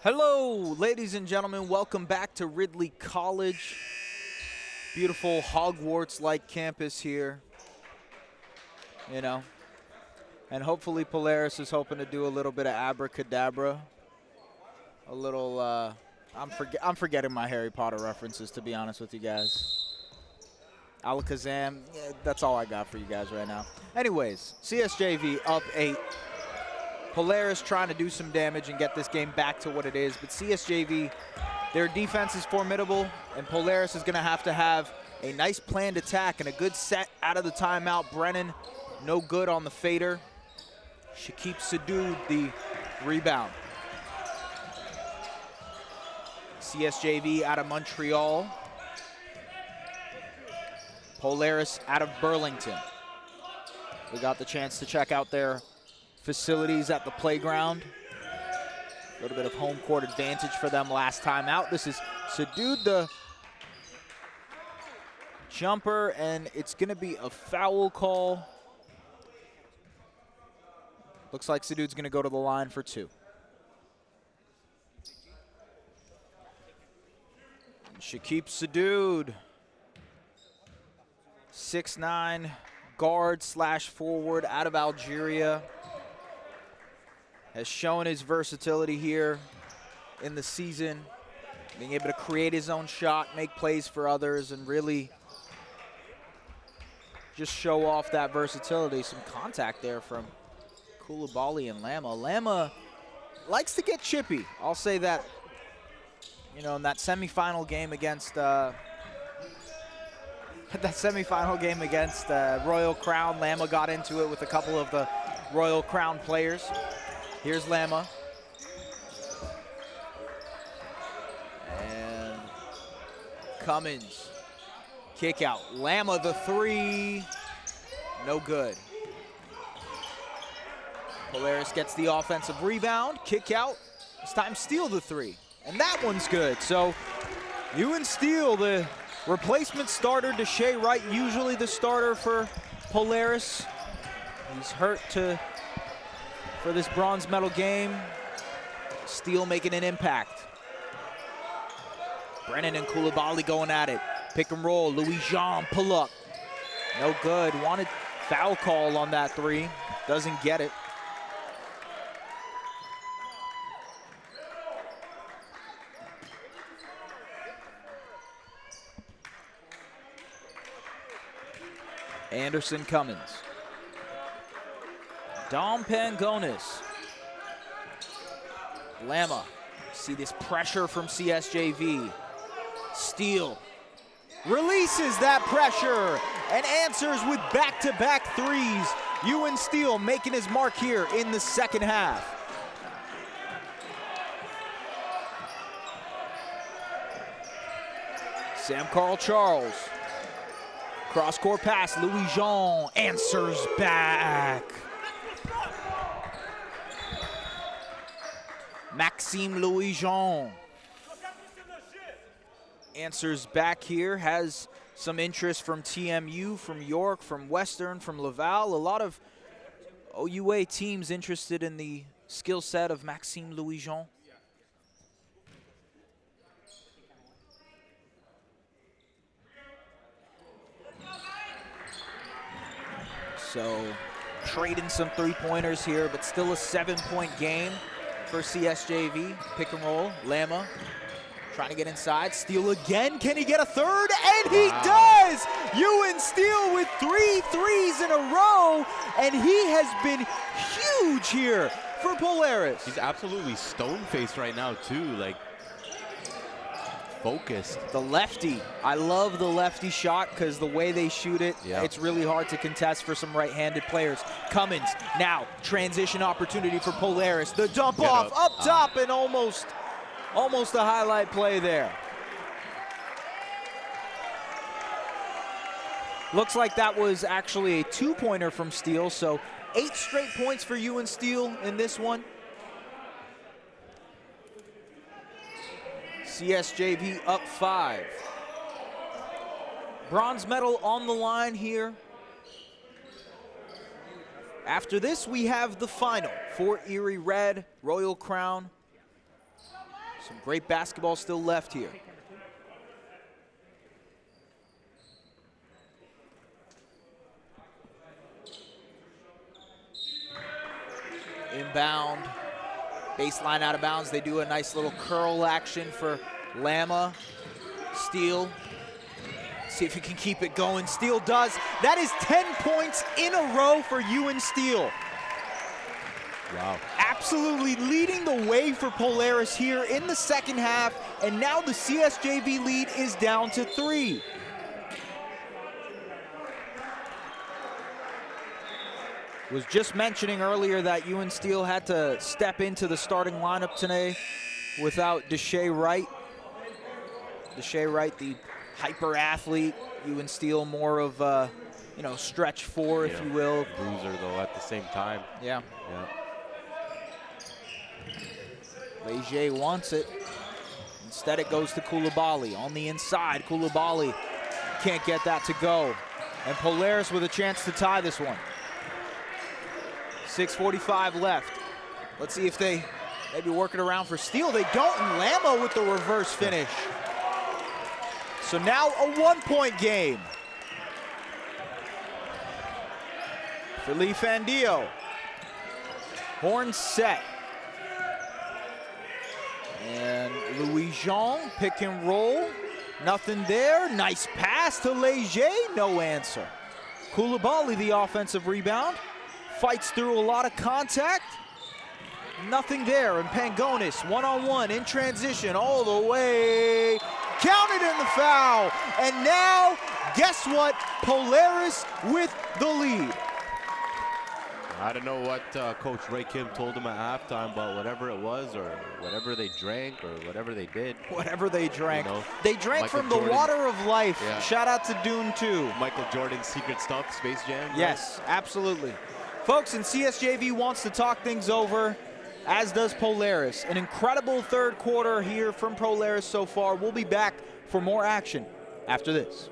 Hello, ladies and gentlemen. Welcome back to Ridley College. Beautiful Hogwarts-like campus here. You know, and hopefully Polaris is hoping to do a little bit of abracadabra. A little, I'm forgetting my Harry Potter references, to be honest with you guys. Alakazam, yeah, that's all I got for you guys right now. Anyways, CSJV up 8. Polaris trying to do some damage and get this game back to what it is, but CSJV, their defense is formidable, and Polaris is going to have a nice planned attack and a good set out of the timeout. Brennan, no good on the fader. Shaqib Sadoud, the rebound. CSJV out of Montreal. Polaris out of Burlington. We got the chance to check out their facilities at the playground. A little bit of home court advantage for them last time out. This is Sadoud, the jumper, and it's going to be a foul call. Looks like Sadoud's going to go to the line for 2. Shaqib Sadoud, 6'9", guard/forward out of Algeria. Has shown his versatility here in the season, being able to create his own shot, make plays for others, and really just show off that versatility. Some contact there from Koulibaly and Lama. Lama likes to get chippy, I'll say that. You know, in that semifinal game against Royal Crown, Lama got into it with a couple of the Royal Crown players. Here's Lama. And Cummins. Kick out. Lama the 3. No good. Polaris gets the offensive rebound. Kick out. This time Steele the 3. And that one's good. So Ewan Steele, the replacement starter, Deshae Wright, usually the starter for Polaris. He's hurt for this bronze medal game. Steele making an impact. Brennan and Koulibaly going at it. Pick and roll. Louis Jean pull up. No good. Wanted foul call on that 3. Doesn't get it. Anderson Cummins. Dom Pangonis. Lama. See this pressure from CSJV. Steele releases that pressure and answers with back-to-back 3s. Ewan Steele making his mark here in the second half. Sam Carl Charles. Cross-court pass, Louis Jean answers back. Maxime Louis Jean answers back here, has some interest from TMU, from York, from Western, from Laval. A lot of OUA teams interested in the skill set of Maxime Louis Jean. So trading some 3-pointers here, but still a 7-point game for CSJV. Pick and roll, Lama trying to get inside. Steele again, can he get a 3rd? And he does! Ewan Steele with 3 threes in a row, and he has been huge here for Polaris. He's absolutely stone-faced right now too, like focused. The lefty. I love the lefty shot because the way they shoot it, it's really hard to contest for some right-handed players. Cummins, now transition opportunity for Polaris. The dump off up top and almost a highlight play there. Looks like that was actually a 2-pointer from Steele, so 8 straight points for Ewan Steele in this one. CSJV up 5. Bronze medal on the line here. After this, we have the final for Erie Red, Royal Crown. Some great basketball still left here. Inbound, baseline out of bounds. They do a nice little curl action for Lama. Steele, see if he can keep it going. Steele does. That is 10 points in a row for Ewan Steele. Wow. Absolutely leading the way for Polaris here in the second half, and now the CSJV lead is down to 3. Was just mentioning earlier that Ewan Steele had to step into the starting lineup today without Deshae Wright. Deshae Wright, the hyper athlete. Ewan Steele, more of you know, stretch 4, if you will. Bruiser though at the same time. Yeah. Leger wants it. Instead it goes to Koulibaly on the inside. Koulibaly can't get that to go. And Polaris with a chance to tie this one. 6:45 left. Let's see if they maybe work it around for Steele. They don't, and Lamo with the reverse finish. So now a 1-point game. Philippe Fandio. Horn set. And Louis Jean, pick and roll. Nothing there. Nice pass to Leger. No answer. Koulibaly, the offensive rebound. Fights through a lot of contact. Nothing there. And Pangonis, one-on-one in transition all the way. Counted in the foul. And now, guess what? Polaris with the lead. I don't know what Coach Ray Kim told him at halftime, but whatever it was, or whatever they drank, or whatever they did. Whatever they drank. You know, they drank Michael from Jordan, the water of life. Yeah. Shout out to Dune 2. Michael Jordan's secret stuff, Space Jam. Right? Yes, absolutely. Folks, and CSJV wants to talk things over, as does Polaris. An incredible third quarter here from Polaris so far. We'll be back for more action after this.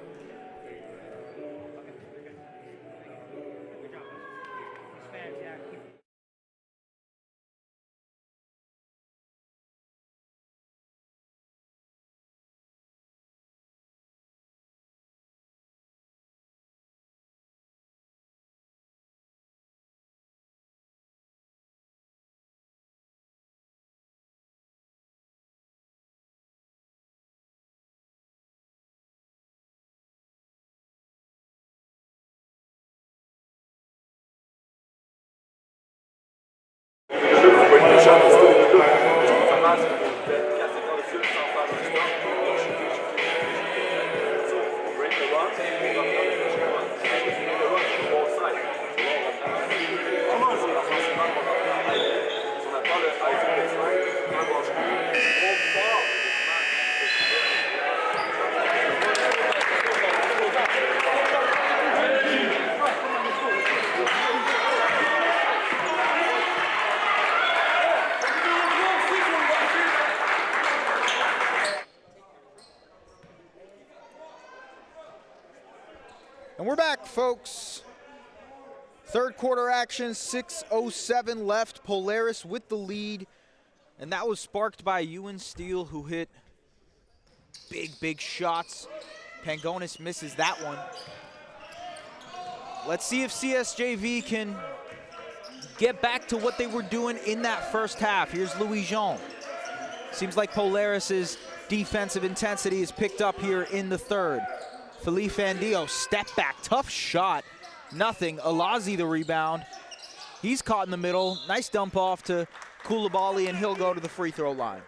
And we're back, folks. Third quarter action, 6:07 left. Polaris with the lead. And that was sparked by Ewan Steele, who hit big shots. Pangonis misses that one. Let's see if CSJV can get back to what they were doing in that first half. Here's Louis Jean. Seems like Polaris's defensive intensity is picked up here in the third. Philippe Fandio, step back, tough shot. Nothing. Alazi the rebound. He's caught in the middle. Nice dump off to Koulibaly, and he'll go to the free throw line.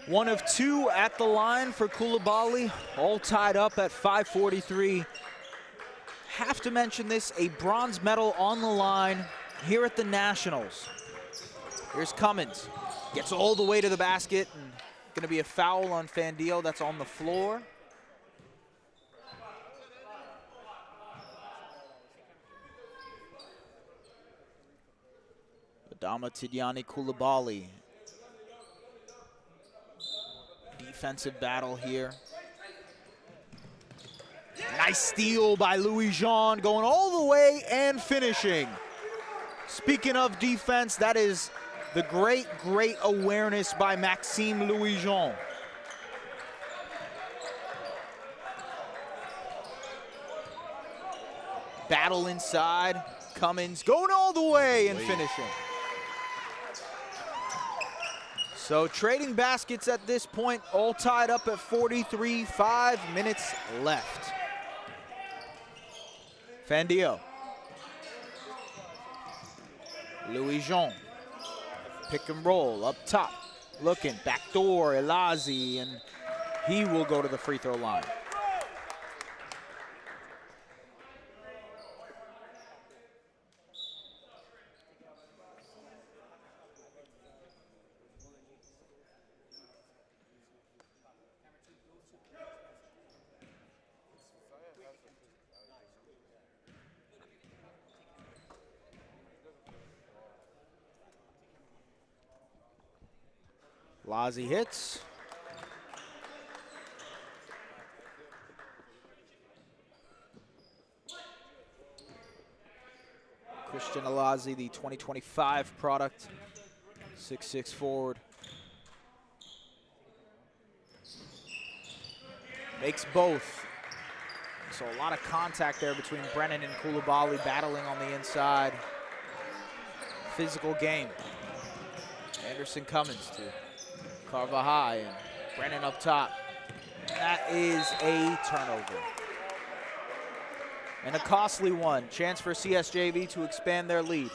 One of two at the line for Koulibaly, all tied up at 5:43. have to mention this, a bronze medal on the line here at the Nationals. Here's Cummins, gets all the way to the basket, and gonna be a foul on Fandillo, that's on the floor. Adama Tidiane Koulibaly. Defensive battle here. Nice steal by Louis-Jean, going all the way and finishing. Speaking of defense, that is the great awareness by Maxime Louis-Jean. Battle inside, Cummins going all the way and finishing. So trading baskets at this point, all tied up at 43, 5 minutes left. Fandillo. Louis-Jean. Pick and roll up top. Looking, backdoor, Elazi, and he will go to the free throw line. Elazi hits. Christian Elazi, the 2025 product, 6'6" forward. Makes both. So a lot of contact there between Brennan and Koulibaly battling on the inside. Physical game. Anderson Cummins to Carvajal and Brennan up top. That is a turnover. And a costly one. Chance for CSJV to expand their lead.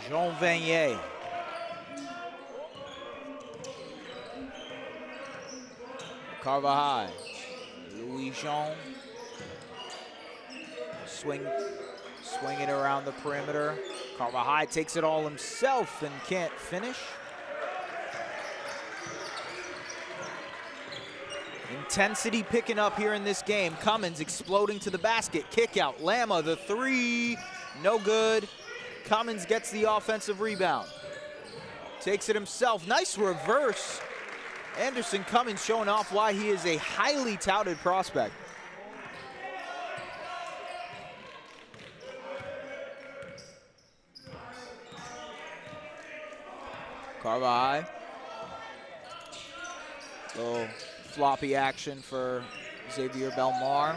Jean Vanier. Carvajal. Louis-Jean. Swing it around the perimeter. Carvajal takes it all himself and can't finish. Intensity picking up here in this game. Cummins exploding to the basket. Kick out. Lama, the three. No good. Cummins gets the offensive rebound. Takes it himself. Nice reverse. Anderson Cummins showing off why he is a highly touted prospect. Carvajal. Little floppy action for Xavier Belmar.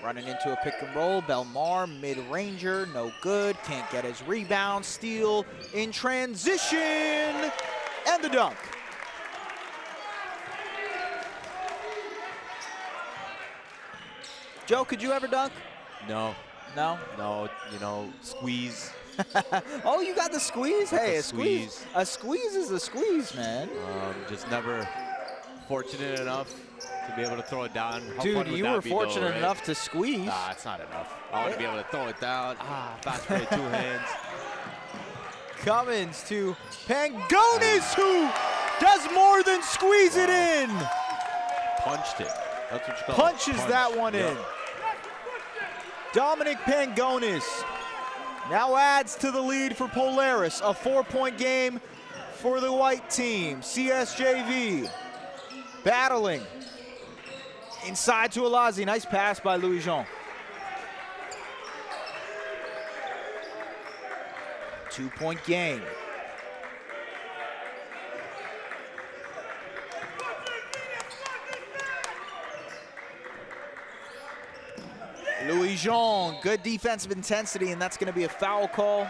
Running into a pick and roll. Belmar, mid-ranger, no good. Can't get his rebound. Steal in transition. And the dunk. Joe, could you ever dunk? No. No? No, you know, squeeze. Oh, you got the squeeze? Like hey, a squeeze. A squeeze is a squeeze, man. Just never fortunate enough to be able to throw it down. How Dude, fun would you that were be, fortunate though, right? enough to squeeze. Nah, it's not enough. I want to be able to throw it down. Fast break, 2 hands. Cummins to Pangonis, who does more than squeeze it in. Punched it. That's what you call Punches it. Punch. that one in. Dominic Pangonis now adds to the lead for Polaris. A 4-point game for the white team. CSJV battling. Inside to Elazi. Nice pass by Louis-Jean. 2-point game. Louis-Jean, good defensive intensity, and that's going to be a foul call.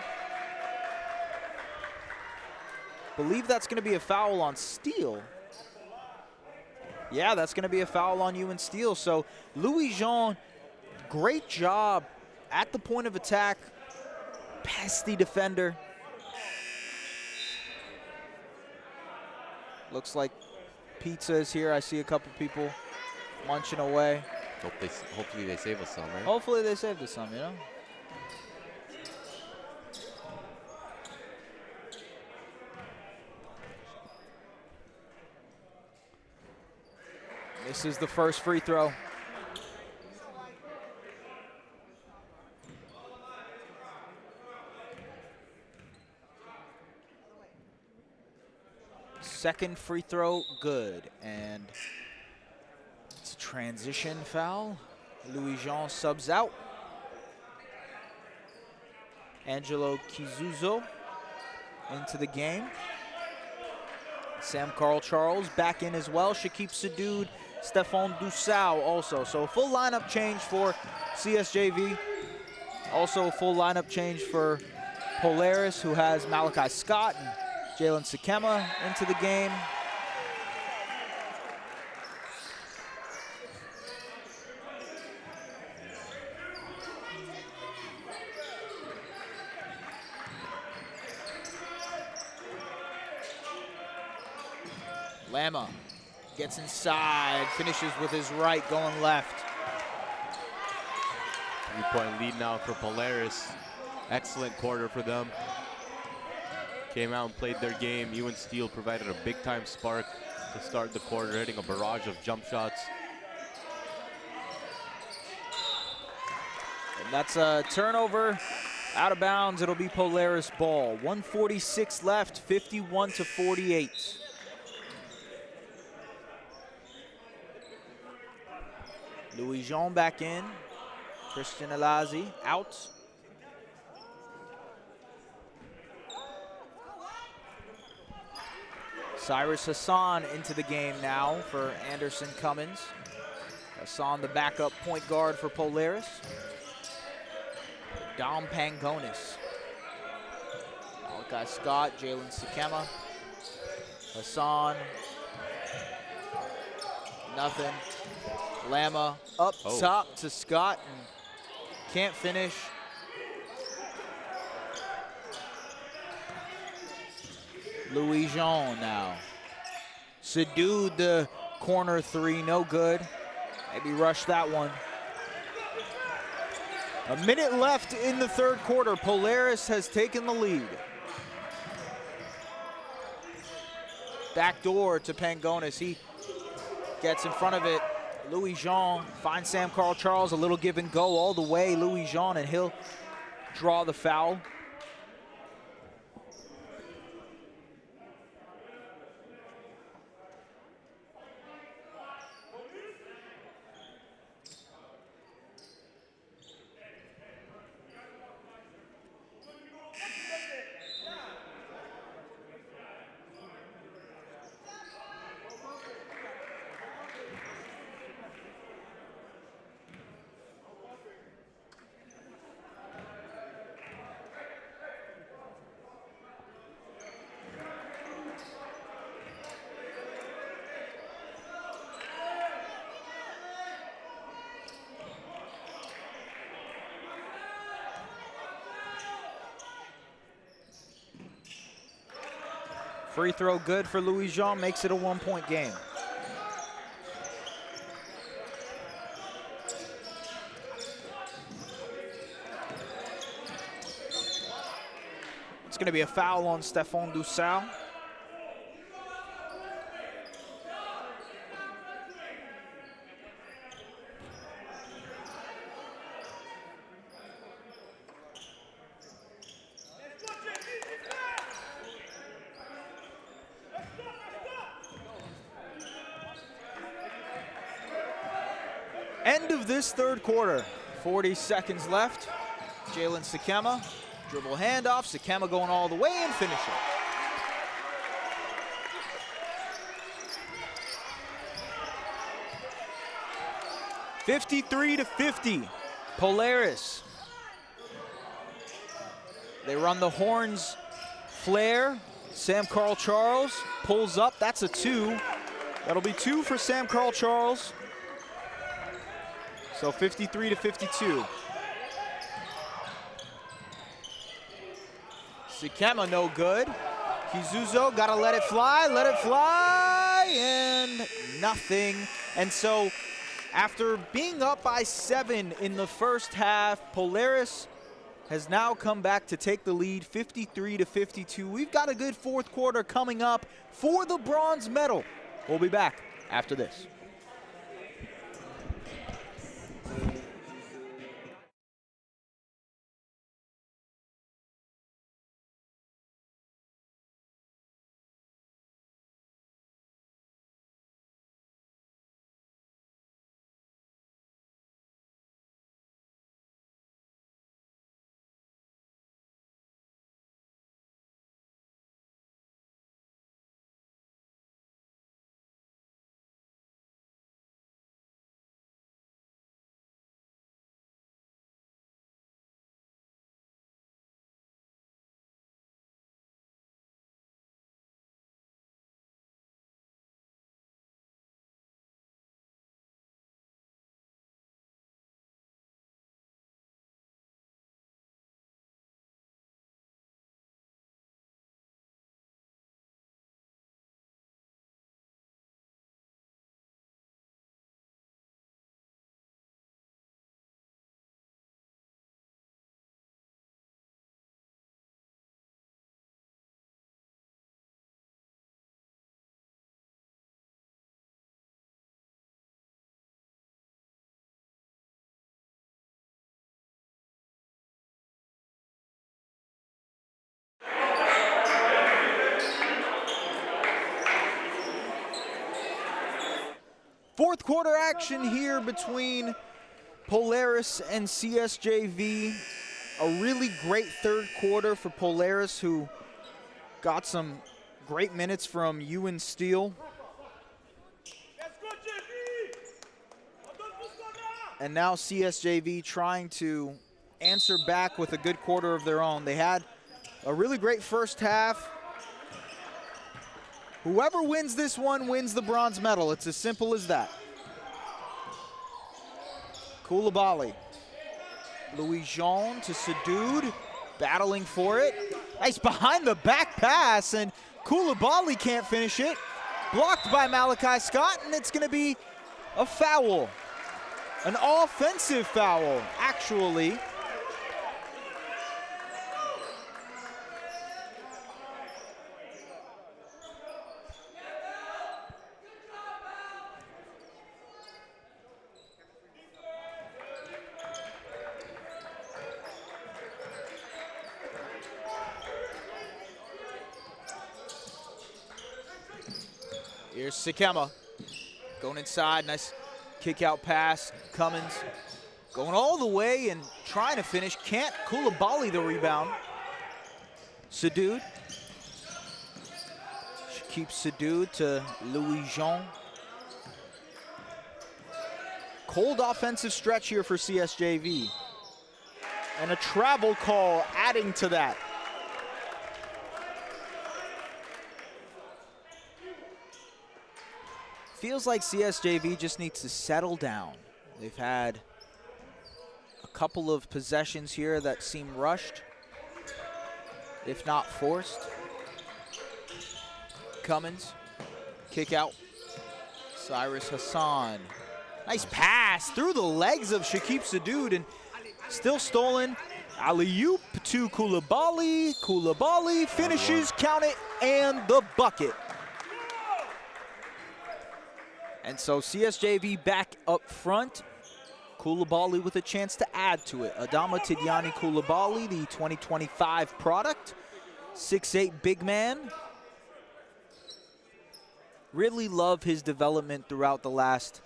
Believe that's going to be a foul on Steele. Yeah, that's going to be a foul on you and Steele. So Louis-Jean, great job at the point of attack. Pesty defender. Looks like pizza is here. I see a couple people munching away. Hopefully they save us some, right? Hopefully they saved us some, you know? This is the first free throw. Second free throw, good. And it's a transition foul. Louis-Jean subs out. Angelo Kizuzo into the game. Sam Carl Charles back in as well. Shakib Sadoud, Stephane Dusau also. So a full lineup change for CSJV. Also a full lineup change for Polaris, who has Malachi Scott and Jalen Sakema into the game. Lama gets inside, finishes with his right, going left. 3-point lead now for Polaris. Excellent quarter for them. Came out and played their game. Ewan Steele provided a big-time spark to start the quarter, hitting a barrage of jump shots. And that's a turnover out of bounds. It'll be Polaris ball. 1:46 left, 51-48. Louis-Jean back in. Christian Elazi out. Cyrus Hassan into the game now for Anderson Cummins. Hassan, the backup point guard for Polaris. Dom Pangonis. Malachi Scott, Jalen Sakema. Hassan. Nothing. Lama up top to Scott and can't finish. Louis-Jean now. Sadoud, the corner three, no good. Maybe rush that one. A minute left in the third quarter. Polaris has taken the lead. Backdoor to Pangonis. He gets in front of it. Louis-Jean finds Sam Carl Charles, a little give and go all the way. Louis-Jean, and he'll draw the foul. Free throw good for Louis-Jean, makes it a 1-point game. It's going to be a foul on Stephane Dusau. End of this third quarter. 40 seconds left. Jalen Sakema, dribble handoff. Sakema going all the way and finishing. (53-50). Polaris. They run the horns flare. Sam Carl Charles pulls up. That's a 2. That'll be 2 for Sam Carl Charles. So 53-52. Sakema no good. Kizuzo gotta let it fly, try, and nothing. And so after being up by 7 in the first half, Polaris has now come back to take the lead 53-52. We've got a good fourth quarter coming up for the bronze medal. We'll be back after this. Fourth quarter action here between Polaris and CSJV. A really great third quarter for Polaris, who got some great minutes from Ewan Steele. And now CSJV trying to answer back with a good quarter of their own. They had a really great first half. Whoever wins this one wins the bronze medal. It's as simple as that. Koulibaly. Louis Jean to Sadoud, battling for it. Nice behind the back pass, and Koulibaly can't finish it. Blocked by Malachi Scott, and it's gonna be a foul. An offensive foul, actually. Here's Sikema going inside, nice kick out pass. Cummins going all the way and trying to finish. Can't. Koulibaly the rebound. Sadoud. She keeps Sadoud to Louis Jean. Cold offensive stretch here for CSJV. And a travel call adding to that. Feels like CSJV just needs to settle down. They've had a couple of possessions here that seem rushed, if not forced. Cummins, kick out. Cyrus Hassan. Nice pass through the legs of Shakib Sadoud, and still stolen. Alley-oop to Koulibaly. Koulibaly finishes, count it, and the bucket. And so CSJV back up front. Koulibaly with a chance to add to it. Adama Tidiane Koulibaly, the 2025 product. 6'8" big man. Really love his development throughout the last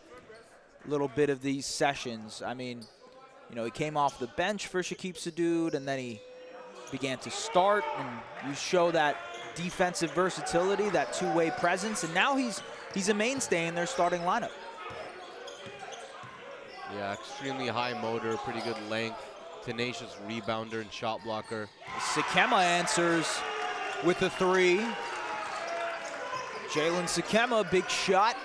little bit of these sessions. I mean, you know, he came off the bench for Shakib Sadoud, and then he began to start, and you show that defensive versatility, that two-way presence, and now he's a mainstay in their starting lineup. Yeah, extremely high motor, pretty good length, tenacious rebounder and shot blocker. Sikema answers with a three. Jalen Sikema, big shot.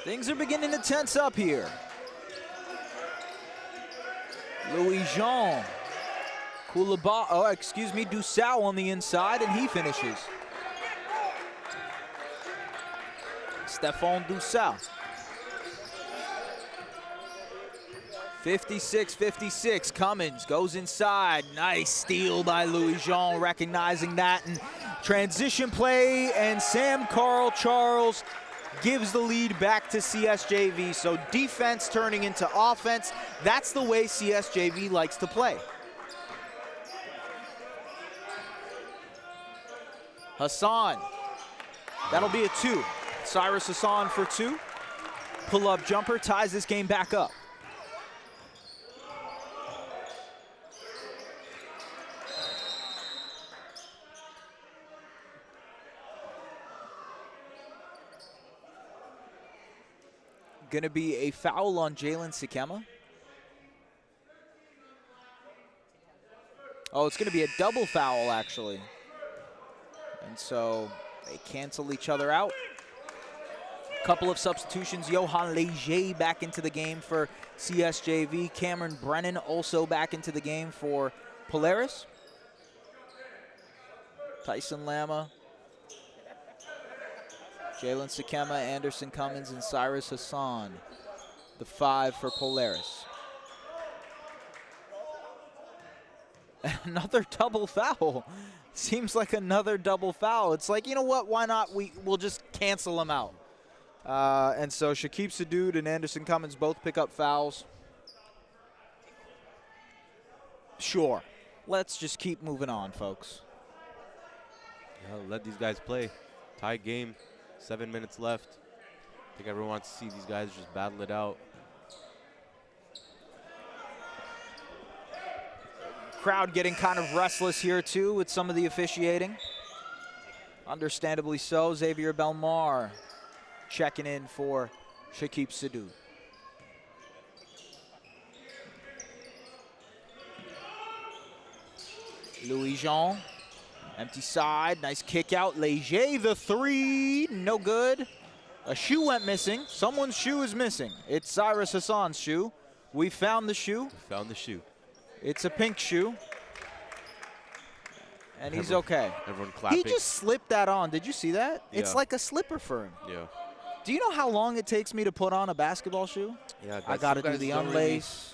Things are beginning to tense up here. Louis Jean. Dusau on the inside, and he finishes. Stephane Doucet. 56-56, Cummins goes inside. Nice steal by Louis-Jean, recognizing that. And transition play, and Sam Carl Charles gives the lead back to CSJV. So defense turning into offense. That's the way CSJV likes to play. Hassan, that'll be a 2. Cyrus Hassan for 2. Pull-up jumper ties this game back up. Gonna be a foul on Jalen Sikema. Oh, it's gonna be a double foul, actually. And so they cancel each other out. Couple of substitutions. Johan Leger back into the game for CSJV. Cameron Brennan also back into the game for Polaris. Tyson Lama, Jalen Sikema, Anderson Cummins, and Cyrus Hassan, the 5 for Polaris. Another double foul. Seems like another double foul. It's like, you know what, why not? We'll just cancel them out. And so Shakib Sadoud and Anderson Cummins both pick up fouls. Sure, let's just keep moving on, folks. Yeah, let these guys play. Tie game. 7 minutes left. I think everyone wants to see these guys just battle it out. Crowd getting kind of restless here too with some of the officiating. Understandably so. Xavier Belmar checking in for Shakib Sadoud. Louis-Jean, empty side, nice kick out. Leger, the 3, no good. A shoe went missing. Someone's shoe is missing. It's Cyrus Hassan's shoe. We found the shoe. We found the shoe. It's a pink shoe. And he's okay. Everyone clapping. He just slipped that on. Did you see that? Yeah. It's like a slipper for him. Yeah. Do you know how long it takes me to put on a basketball shoe? Yeah, I got to do the unlace.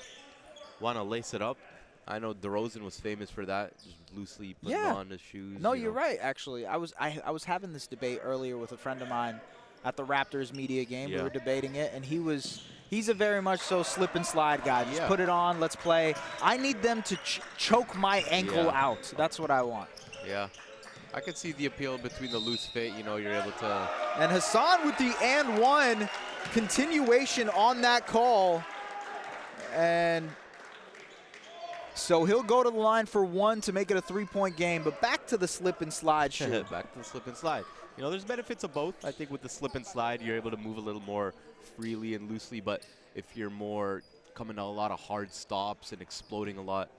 Want to lace it up? I know DeRozan was famous for that, just loosely putting on his shoes. No, you're right. Actually, I was having this debate earlier with a friend of mine at the Raptors media game. Yeah. We were debating it, and he's a very much so slip and slide guy. Just put it on, let's play. I need them to choke my ankle out. That's what I want. Yeah. I could see the appeal between the loose fit, you know, you're able to. And Hassan with the and 1 continuation on that call. And so he'll go to the line for 1 to make it a 3-point game, but back to the slip and slide shoe. Back to the slip and slide. You know, there's benefits of both. I think with the slip and slide, you're able to move a little more freely and loosely, but if you're more coming to a lot of hard stops and exploding a lot,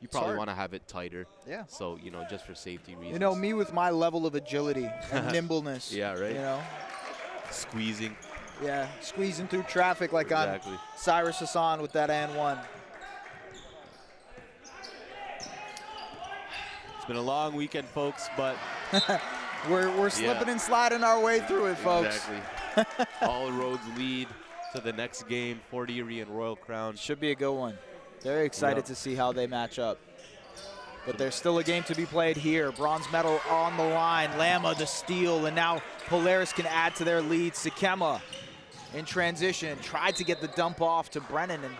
you probably want to have it tighter. Yeah. So, you know, just for safety reasons. You know, me with my level of agility and nimbleness. Yeah, right. You know? Squeezing. Yeah, squeezing through traffic like on Cyrus Hassan with that and 1. It's been a long weekend, folks, but we're slipping and sliding our way through it, folks. Exactly. All roads lead to the next game, Fort Erie and Royal Crown. Should be a good one. Very excited to see how they match up. But there's still a game to be played here. Bronze medal on the line. Lama the steal, and now Polaris can add to their lead. Sikema in transition, tried to get the dump off to Brennan, and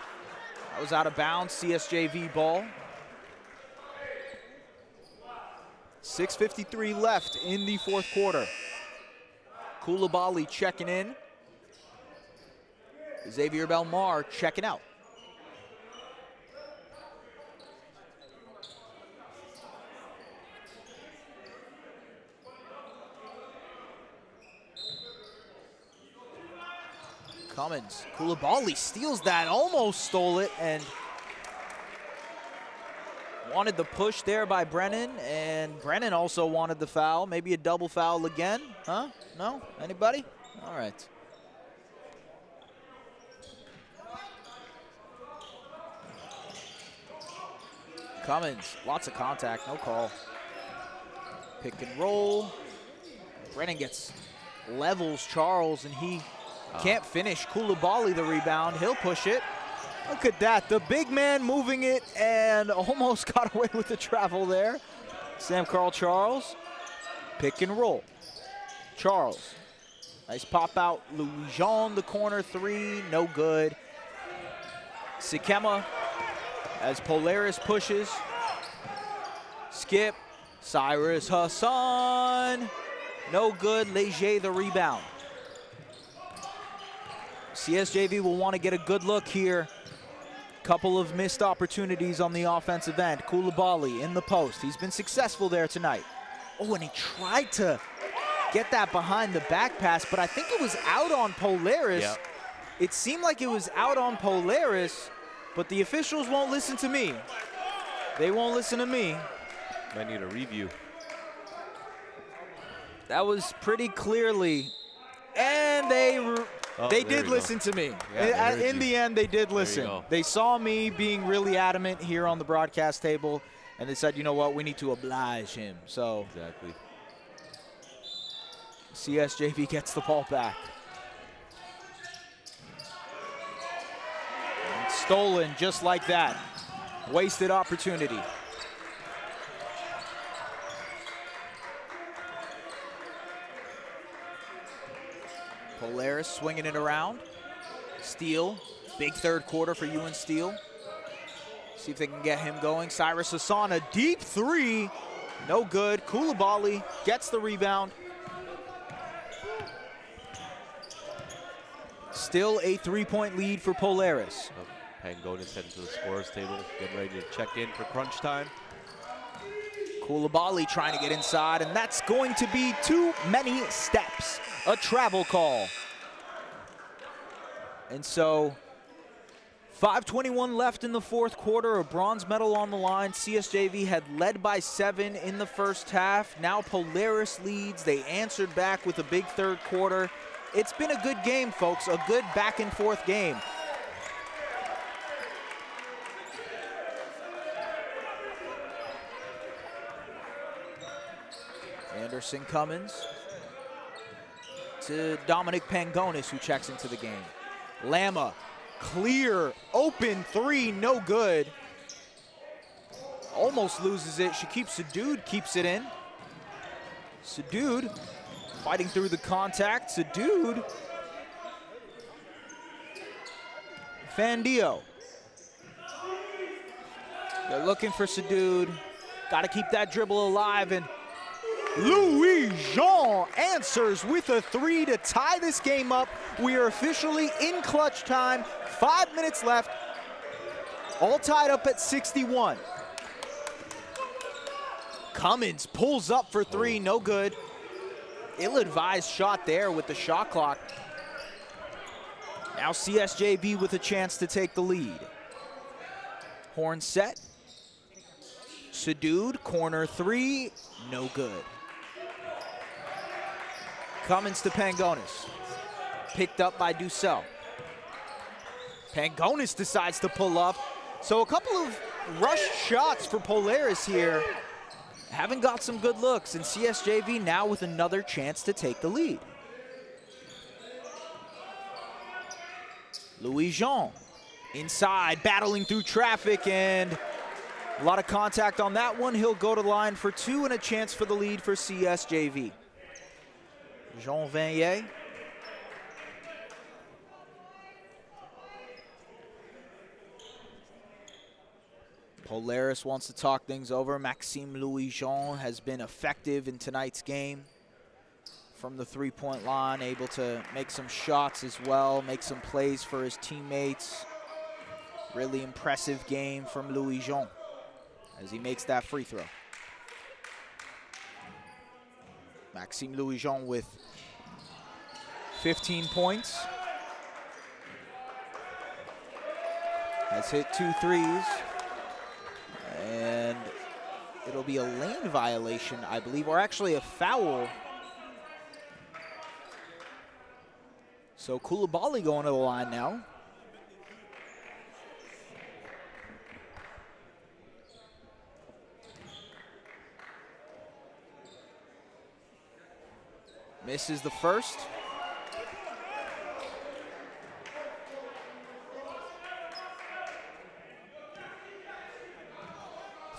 that was out of bounds. CSJV ball. 6:53 left in the 4th quarter. Koulibaly checking in. Xavier Belmar checking out. Cummins, Koulibaly steals that, almost stole it, and wanted the push there by Brennan, and Brennan also wanted the foul. Maybe a double foul again, huh? No? Anybody? All right. Cummins, lots of contact, no call. Pick and roll. Brennan gets levels Charles, and he can't finish. Koulibaly the rebound. He'll push it. Look at that. The big man moving it and almost got away with the travel there. Sam Carl Charles. Pick and roll. Charles. Nice pop out. Louis Jean, the corner three. No good. Sikema as Polaris pushes. Skip. Cyrus Hassan. No good. Leger the rebound. CSJV will want to get a good look here. Couple of missed opportunities on the offensive end. Koulibaly in the post. He's been successful there tonight. Oh, and he tried to get that behind the back pass, but I think it was out on Polaris. Yep. It seemed like it was out on Polaris, but the officials won't listen to me. They won't listen to me. Might need a review. That was pretty clearly, and they did listen to me. Yeah, In the end, they did listen. They saw me being really adamant here on the broadcast table, and they said, you know what, we need to oblige him. So exactly. CSJV gets the ball back. And stolen just like that. Wasted opportunity. Polaris swinging it around. Steele, big third quarter for Ewan Steele. See if they can get him going. Cyrus Hassan, a deep three. No good. Koulibaly gets the rebound. Still a 3-point lead for Polaris. Pangonis heading to the scorer's table, getting ready to check in for crunch time. Koulibaly trying to get inside, and that's going to be too many steps. A travel call. And so 5:21 left in the fourth quarter, a bronze medal on the line. CSJV had led by 7 in the first half. Now Polaris leads. They answered back with a big third quarter. It's been a good game, folks, a good back and forth game. Anderson Cummins to Dominic Pangonis, who checks into the game. Lama, clear, open three, no good. Almost loses it. Shakib Sadoud keeps it in. Sadoud fighting through the contact. Sadoud. Fandio. They're looking for Sadoud. Got to keep that dribble alive, and Louis Jean answers with a three to tie this game up. We are officially in clutch time. 5 minutes left. All tied up at 61. Cummins pulls up for three, no good. Ill-advised shot there with the shot clock. Now CSJV with a chance to take the lead. Horn set. Sadoud, corner three, no good. Cummins to Pangonis. Picked up by Dussel. Pangonis decides to pull up. So a couple of rushed shots for Polaris here. Haven't got some good looks, and CSJV now with another chance to take the lead. Louis Jean inside, battling through traffic, and a lot of contact on that one. He'll go to the line for two and a chance for the lead for CSJV. Jean Vanier. Polaris wants to talk things over. Maxime Louis Jean has been effective in tonight's game from the three-point line, able to make some shots as well, make some plays for his teammates. Really impressive game from Louis Jean as he makes that free throw. Maxime Louis Jean with 15 points. Has hit 2 threes. And it'll be a lane violation, I believe, or actually a foul. So Koulibaly going to the line now. Misses the first.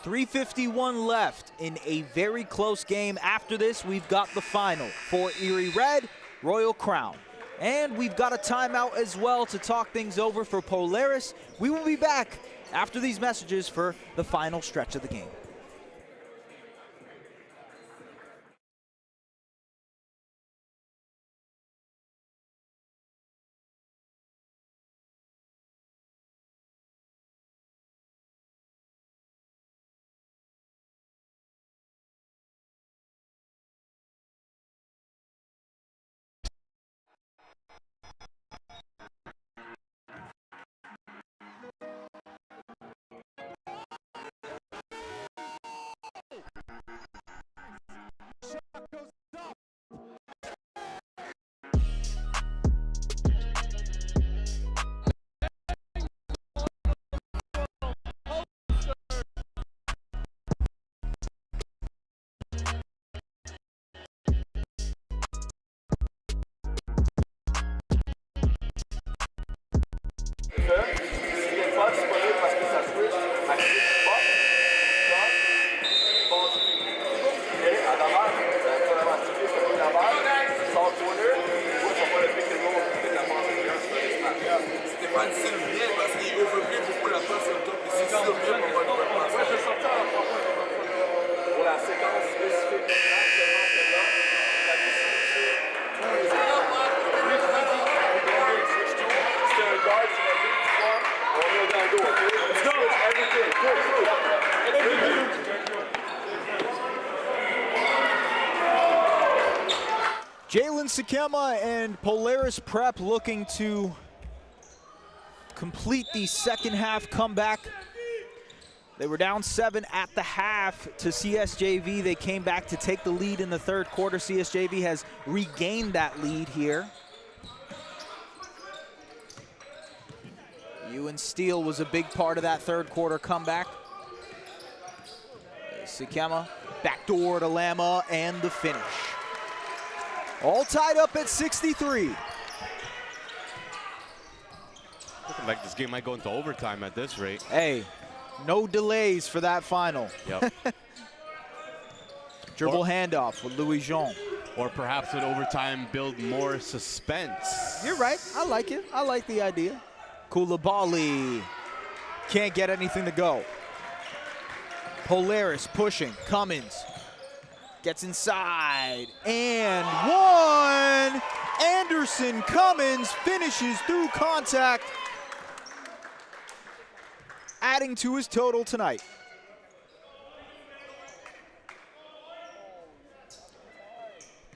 .351 left in a very close game. After this, we've got the final for Erie Red, Royal Crown. And we've got a timeout as well to talk things over for Polaris. We will be back after these messages for the final stretch of the game. Sakema and Polaris Prep looking to complete the second half comeback. They were down 7 at the half to CSJV. They came back to take the lead in the third quarter. CSJV has regained that lead here. Ewan Steele was a big part of that third quarter comeback. Sakema, backdoor to Lama, and the finish. All tied up at 63. Looking like this game might go into overtime at this rate. Hey, no delays for that final. Yep. Dribble handoff with Louis Jean. Or perhaps with overtime build more suspense. You're right. I like it. I like the idea. Koulibaly can't get anything to go. Polaris pushing. Cummins gets inside, and one! Anderson Cummins finishes through contact, adding to his total tonight.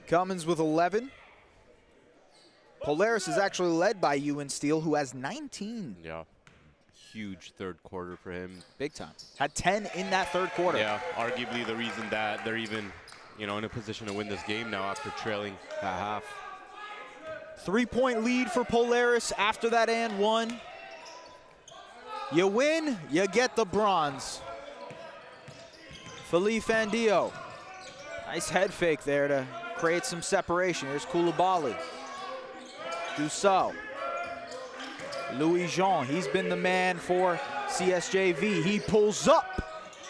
Cummins with 11. Polaris is actually led by Ewan Steele, who has 19. Yeah, huge third quarter for him. Big time. Had 10 in that third quarter. Yeah, arguably the reason that they're even, in a position to win this game now after trailing at half. 3-point lead for Polaris after that and one. You win, you get the bronze. Felipe Andio. Nice head fake there to create some separation. Here's Koulibaly. Dussault. Louis Jean, he's been the man for CSJV. He pulls up.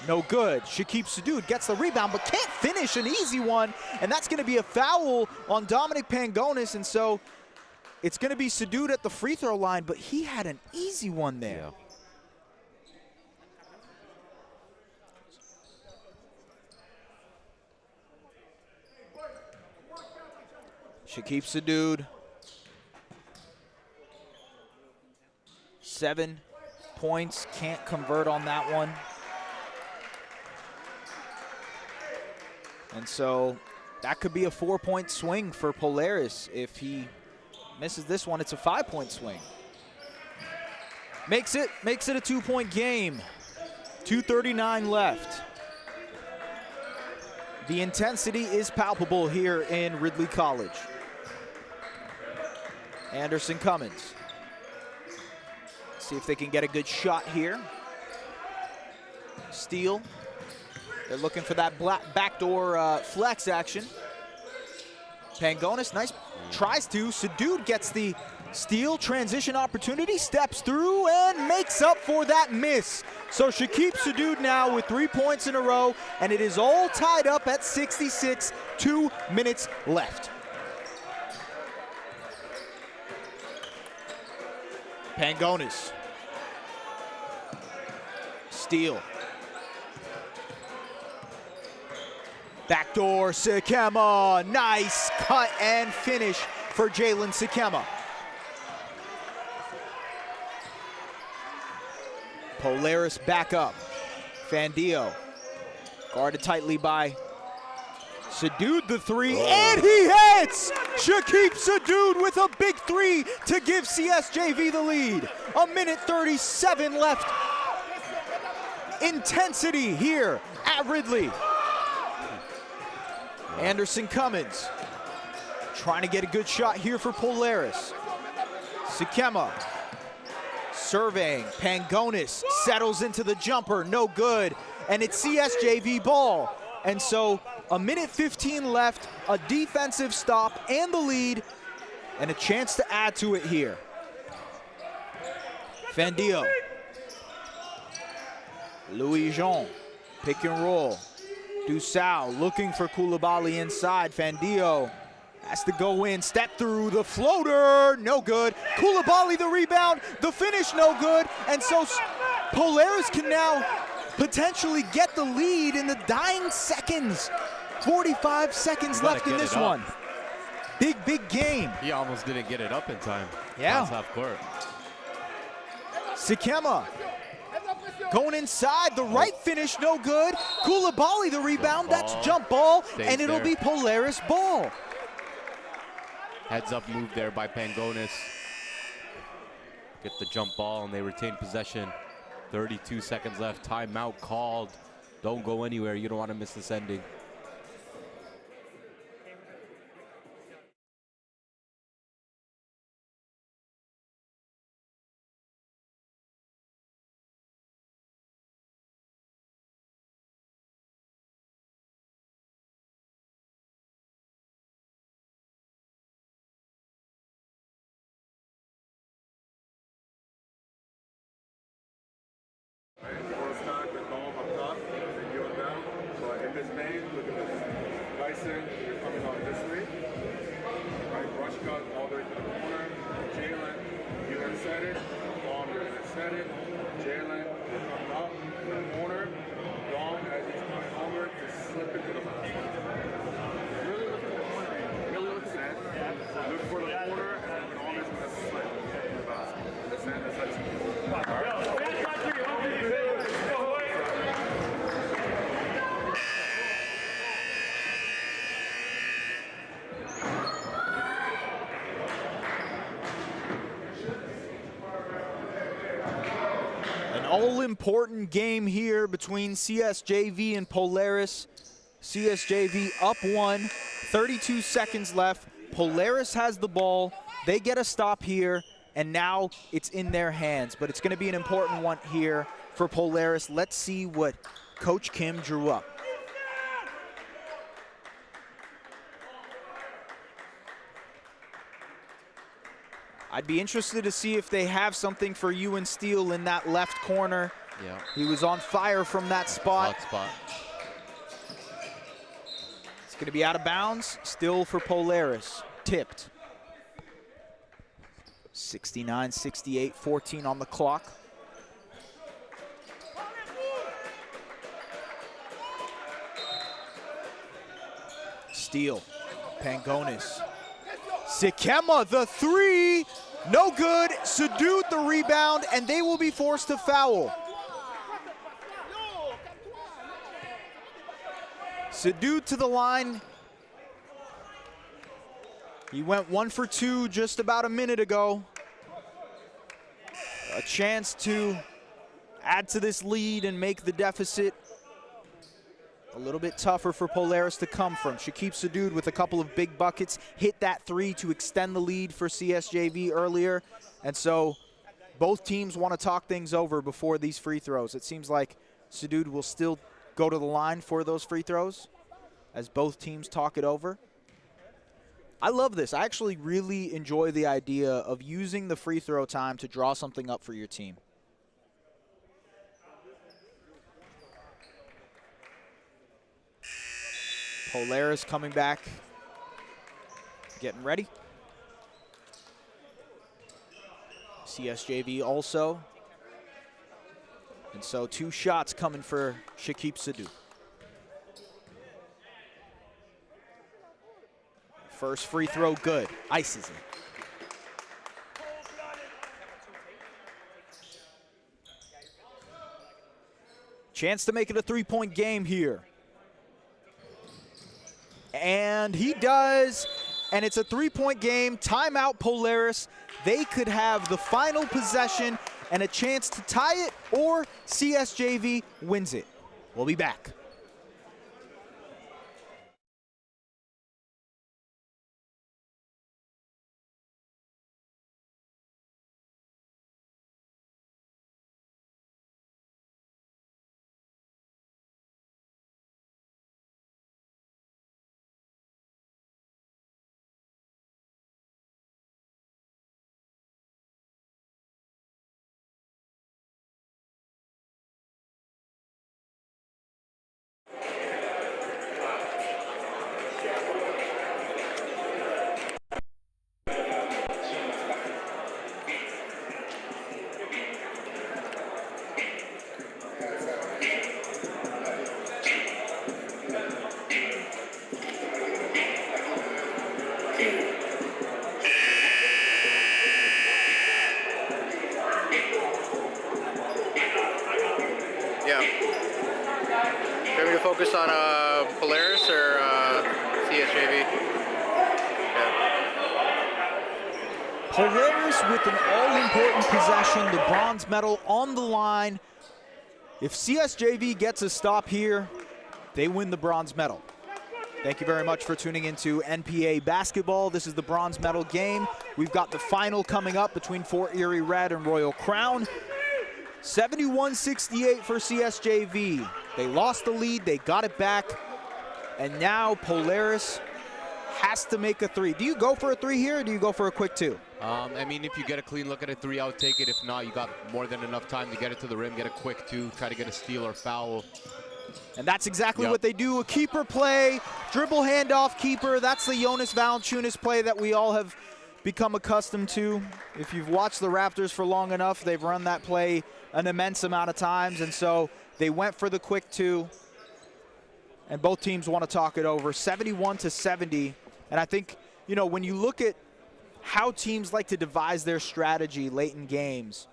No good. Shakib Sadoud gets the rebound, but can't finish an easy one. And that's going to be a foul on Dominic Pangonis. And so it's going to be Sadoud at the free throw line, but he had an easy one there. Yeah. Shakib Sadoud. 7 points, can't convert on that one. And so that could be a 4-point swing for Polaris. If he misses this one, it's a 5-point swing. Makes it a 2-point game. 2:39 left. The intensity is palpable here in Ridley College. Anderson Cummins. See if they can get a good shot here. Steele. They're looking for that backdoor flex action. Pangonis, nice, tries to. Sadud gets the steal, transition opportunity, steps through and makes up for that miss. So Shakib Sadud now with 3 points in a row, and it is all tied up at 66, 2 minutes left. Pangonis. Steal. Backdoor Sikema. Nice cut and finish for Jalen Sikema. Polaris back up. Fandio guarded tightly by Sadud, the three, and he hits! Shakib Sadud with a big three to give CSJV the lead. 1:37 left. Intensity here at Ridley. Anderson Cummins trying to get a good shot here for Polaris. Sikema surveying. Pangonis settles into the jumper, no good. And it's CSJV ball. And so 1:15 left, a defensive stop and the lead, and a chance to add to it here. Fandio. Louis Jean, pick and roll. Dusau looking for Koulibaly inside. Fandio has to go in, step through the floater, no good. Koulibaly the rebound, the finish no good. And so Polaris can now potentially get the lead in the dying seconds. 45 seconds left in this one. Big game. He almost didn't get it up in time. Yeah. Last half court. Sikema going inside, the right finish no good. Koulibaly the rebound, that's jump ball, and it'll be Polaris ball. Heads up move there by Pangonis. Get the jump ball and they retain possession. 32 seconds left, timeout called. Don't go anywhere, you don't want to miss this ending. We'll start with Dom up top, and you and them. So if it's made, look at this. Dyson, you're coming on this way. Right, rush cut all the way to the corner. Jalen, you intercept it. Dom, you're intercept it. Jalen, you're coming up to the corner. Dom, as he's coming over, just slip it to the back. Really look at the corner. Really look at that. Look for the corner, and Dom is going to slip to the basket. Understand? That's it. An all-important game here between CSJV and Polaris. CSJV up 1, 32 seconds left. Polaris has the ball. They get a stop here, and now it's in their hands. But it's going to be an important one here for Polaris. Let's see what Coach Kim drew up. I'd be interested to see if they have something for Ewan Steele in that left corner. Yeah. He was on fire from that spot. Hot spot. It's going to be out of bounds, still for Polaris. Tipped. 69-68, 14 on the clock. Steele, Pangonis. Sikema, the three, no good. Sadud, the rebound, and they will be forced to foul. Sadud to the line. He went 1 for 2 just about a minute ago. A chance to add to this lead and make the deficit a little bit tougher for Polaris to come from. Shakib Sadud with a couple of big buckets, hit that three to extend the lead for CSJV earlier. And so both teams want to talk things over before these free throws. It seems like Sadud will still go to the line for those free throws as both teams talk it over. I love this. I actually really enjoy the idea of using the free throw time to draw something up for your team. Polaris coming back, getting ready. CSJV also. And so 2 shots coming for Shakib Sadhu. First free throw good, ices it. Chance to make it a 3-point game here. And he does, and it's a 3-point game. Timeout Polaris. They could have the final possession and a chance to tie it, or CSJV wins it. We'll be back. Focus on Polaris or CSJV? Polaris with an all-important possession, the bronze medal on the line. If CSJV gets a stop here, they win the bronze medal. Thank you very much for tuning into NPA basketball. This is the bronze medal game. We've got the final coming up between Fort Erie Red and Royal Crown. 71-68 for CSJV. They lost the lead, they got it back, and now Polaris has to make a 3. Do you go for a 3 here, or do you go for a quick 2? I mean, if you get a clean look at a 3, I would take it. If not, you got more than enough time to get it to the rim, get a quick 2, try to get a steal or foul. And that's exactly what they do. A keeper play, dribble handoff keeper. That's the Jonas Valanciunas play that we all have become accustomed to. If you've watched the Raptors for long enough, they've run that play an immense amount of times, and so they went for the quick 2, and both teams want to talk it over. 71-70, and I think, you know, when you look at how teams like to devise their strategy late in games,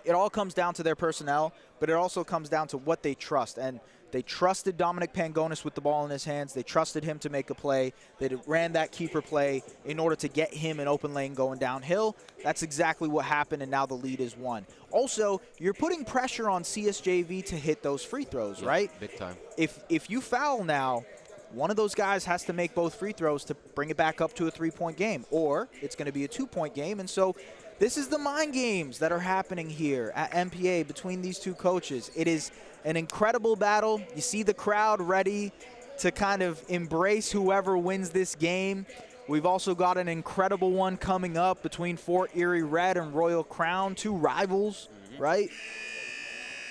it all comes down to their personnel, but it also comes down to what they trust. And they trusted Dominic Pangonis with the ball in his hands. They trusted him to make a play. They ran that keeper play in order to get him an open lane going downhill. That's exactly what happened, and now the lead is 1. Also, you're putting pressure on CSJV to hit those free throws, right? Big time. If you foul now, one of those guys has to make both free throws to bring it back up to a 3-point game, or it's going to be a 2-point game. And so this is the mind games that are happening here at NPA between these two coaches. It is an incredible battle. You see the crowd ready to kind of embrace whoever wins this game. We've also got an incredible one coming up between Fort Erie Red and Royal Crown, 2 rivals, right?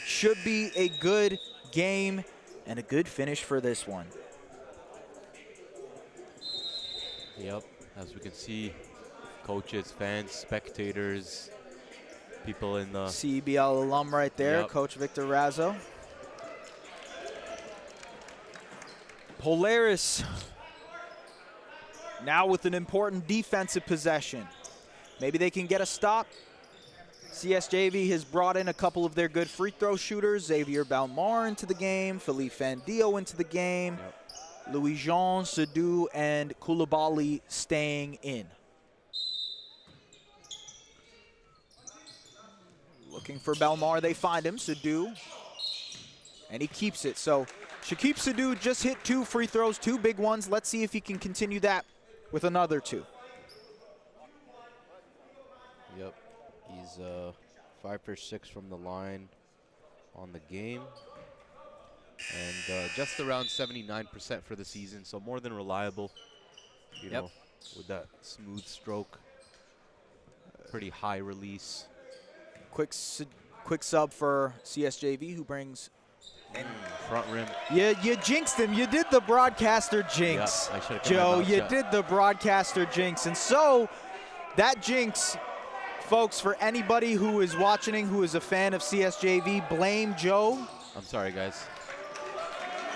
Should be a good game and a good finish for this one. Yep, as we can see, coaches, fans, spectators, people in the CEBL alum right there, Coach Victor Razzo. Polaris now with an important defensive possession. Maybe they can get a stop. CSJV has brought in a couple of their good free throw shooters. Xavier Belmar into the game, Philippe Fandio into the game. Louis-Jean, Sadhu, and Koulibaly staying in. Looking for Belmar, they find him, Sadhu, and he keeps it. So Shakib Sadhu just hit 2 free throws, 2 big ones. Let's see if he can continue that with another 2. Yep, he's 5 for 6 from the line on the game. And just around 79% for the season, so more than reliable. You know, with that smooth stroke. Pretty high release. Quick sub for CSJV, who brings front rim. You jinxed him. You did the broadcaster jinx. Yeah, I should've kept my Joe, mouth you shut. did the broadcaster jinx. And so that jinx, folks, for anybody who is watching, who is a fan of CSJV, blame Joe. I'm sorry, guys.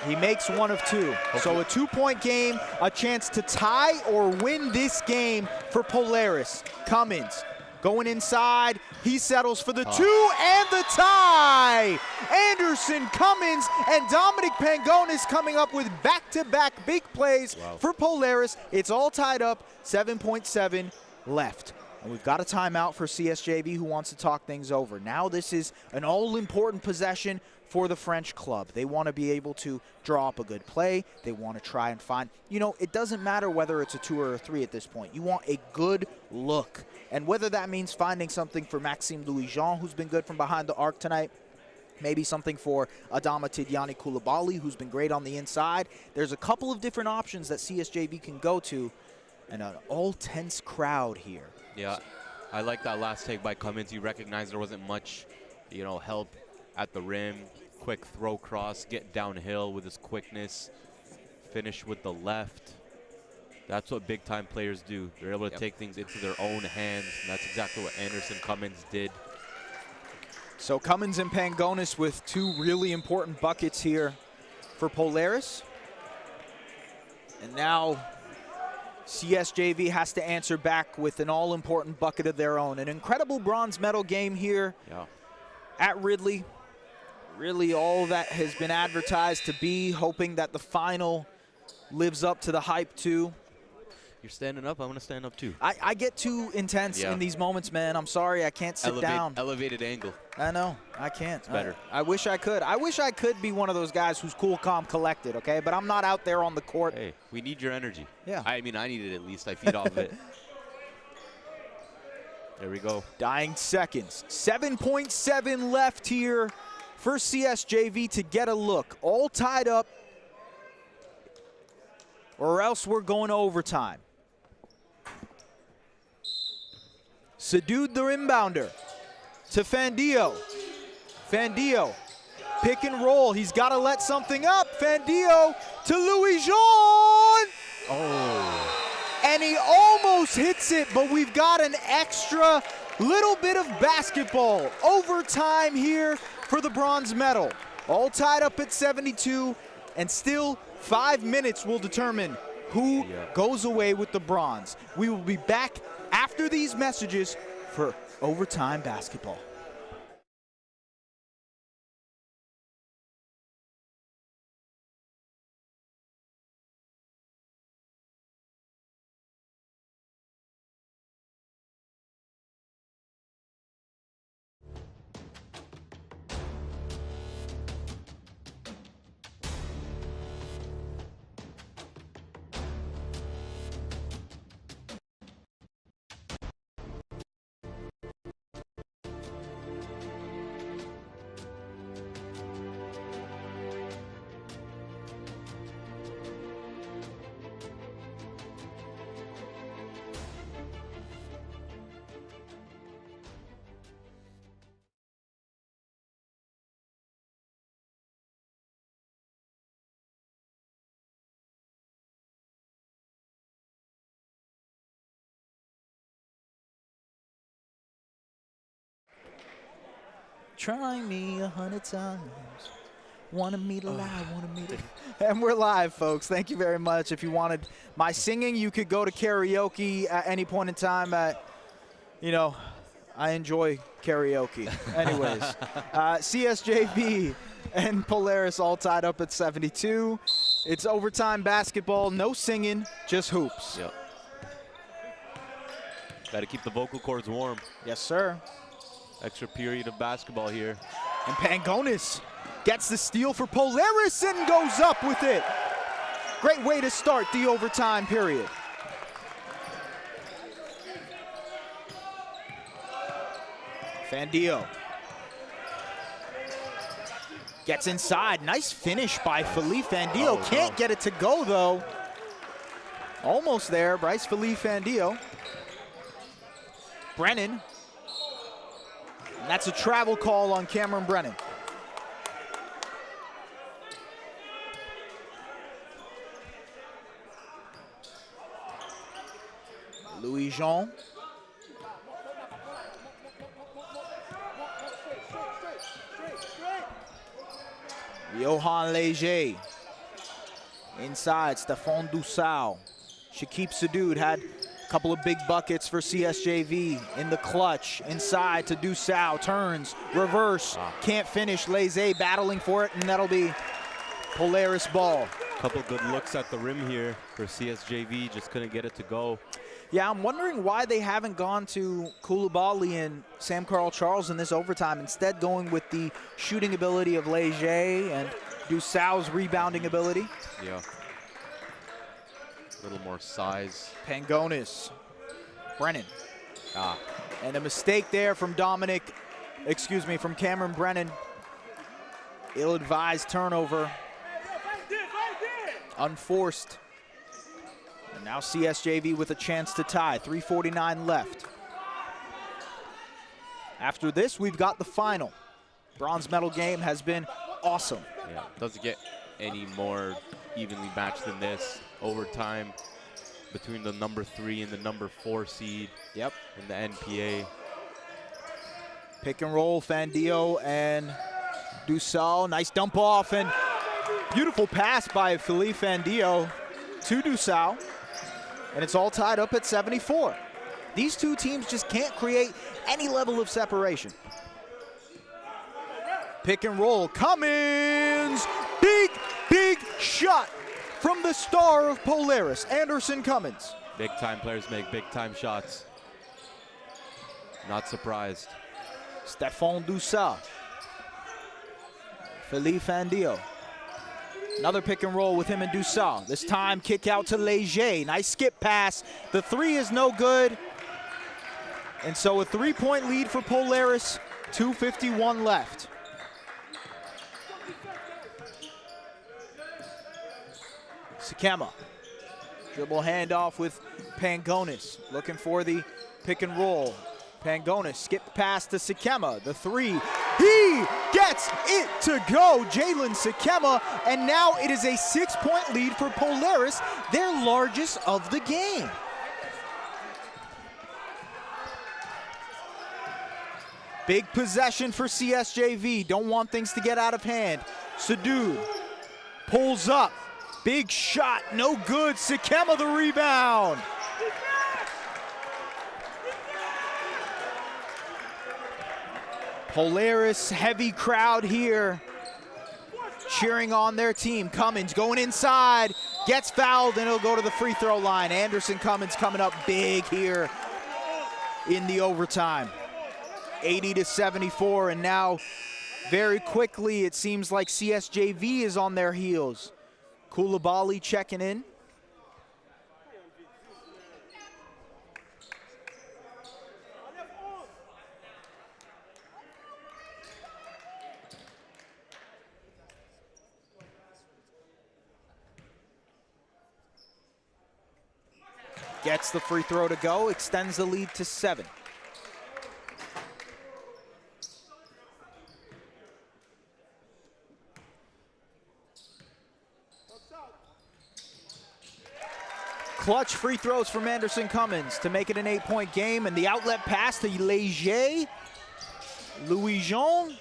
He makes one of two. So a 2-point game, a chance to tie or win this game for Polaris. Cummins going inside. He settles for the 2 and the tie. Anderson, Cummins, and Dominic Pangonis coming up with back-to-back big plays for Polaris. It's all tied up, 7.7 left. And we've got a timeout for CSJV, who wants to talk things over. Now this is an all-important possession for the French club. They want to be able to draw up a good play. They want to try and find, you know, it doesn't matter whether it's a 2 or a 3 at this point. You want a good look. And whether that means finding something for Maxime Louis-Jean, who's been good from behind the arc tonight, maybe something for Adama Tidiane Koulibaly, who's been great on the inside. There's a couple of different options that CSJV can go to, and an all-tense crowd here. Yeah, I like that last take by Cummins. He recognized there wasn't much, you know, help at the rim. Quick throw cross, get downhill with his quickness, finish with the left. That's what big-time players do. They're able to take things into their own hands, and that's exactly what Anderson Cummins did. So Cummins and Pangonis with 2 really important buckets here for Polaris. And now CSJV has to answer back with an all-important bucket of their own. An incredible bronze medal game here at Ridley. Really all that has been advertised to be, hoping that the final lives up to the hype too. You're standing up, I'm gonna stand up too. I get too intense in these moments, man. I'm sorry, I can't sit down. Elevated angle. I know, I can't. It's better. I wish I could. I wish I could be one of those guys who's cool, calm, collected, okay? But I'm not out there on the court. Hey, we need your energy. Yeah. I mean, I need it at least. I feed off of it. There we go. Dying seconds. 7.7 left here for CSJV to get a look. All tied up, or else we're going to overtime. Sadud, the inbounder, to Fandio. Fandio, pick and roll. He's got to let something up. Fandio to Louis-Jean. Oh. And he almost hits it, but we've got an extra little bit of basketball. Overtime here for the bronze medal. All tied up at 72, and still 5 minutes will determine who goes away with the bronze. We will be back after these messages for overtime basketball. Try me 100 times. Wanna meet alive, wanna meet it. And we're live, folks. Thank you very much. If you wanted my singing, you could go to karaoke at any point in time. You know, I enjoy karaoke. Anyways, CSJV and Polaris all tied up at 72. It's overtime basketball, no singing, just hoops. Yep. Got to keep the vocal cords warm. Yes, sir. Extra period of basketball here. And Pangonis gets the steal for Polaris and goes up with it. Great way to start the overtime period. Fandio gets inside. Nice finish by Philippe Fandio. Can't get it to go, though. Almost there, Bryce Philippe Fandio. Brennan. And that's a travel call on Cameron Brennan. Louis Jean. Johan Leger. Inside, Stephane Dussau. Shakib Sadoud had a couple of big buckets for CSJV in the clutch. Inside to Dussau, turns, reverse, can't finish. Leger battling for it, and that'll be Polaris ball. Couple good looks at the rim here for CSJV, just couldn't get it to go. Yeah, I'm wondering why they haven't gone to Koulibaly and Sam Carl Charles in this overtime, instead going with the shooting ability of Leger and Dussau's rebounding ability. Yeah. A little more size. Pangonis. Brennan. And a mistake there from from Cameron Brennan. Ill-advised turnover. Unforced. And now CSJV with a chance to tie. 3:49 left. After this, we've got the final. Bronze medal game has been awesome. Yeah, doesn't get any more evenly matched than this. Overtime between the number 3 and the number 4 seed. Yep. In the NPA. Pick and roll, Fandio and Dussau. Nice dump off and beautiful pass by Philippe Fandio to Dussau. And it's all tied up at 74. These two teams just can't create any level of separation. Pick and roll, Cummins! Big shot from the star of Polaris, Anderson Cummins. Big time players make big time shots. Not surprised. Stephane Dussau. Philippe Fandio. Another pick and roll with him and Dussau. This time kick out to Leger. Nice skip pass. The 3 is no good. And so a 3-point lead for Polaris. 2:51 left. Sikema. Dribble handoff with Pangonis. Looking for the pick and roll. Pangonis skip pass to Sikema. The 3. He gets it to go. Jalen Sikema. And now it is a 6-point lead for Polaris, their largest of the game. Big possession for CSJV. Don't want things to get out of hand. Sadoud pulls up. Big shot, no good. Sikema the rebound. Polaris, heavy crowd here, cheering on their team. Cummins going inside, gets fouled, and he'll go to the free throw line. Anderson Cummins coming up big here in the overtime. 80-74, and now very quickly it seems like CSJV is on their heels. Koulibaly checking in. Gets the free throw to go, extends the lead to 7. Clutch free throws from Anderson Cummins to make it an 8-point game, and the outlet pass to Leger, Louis Jean,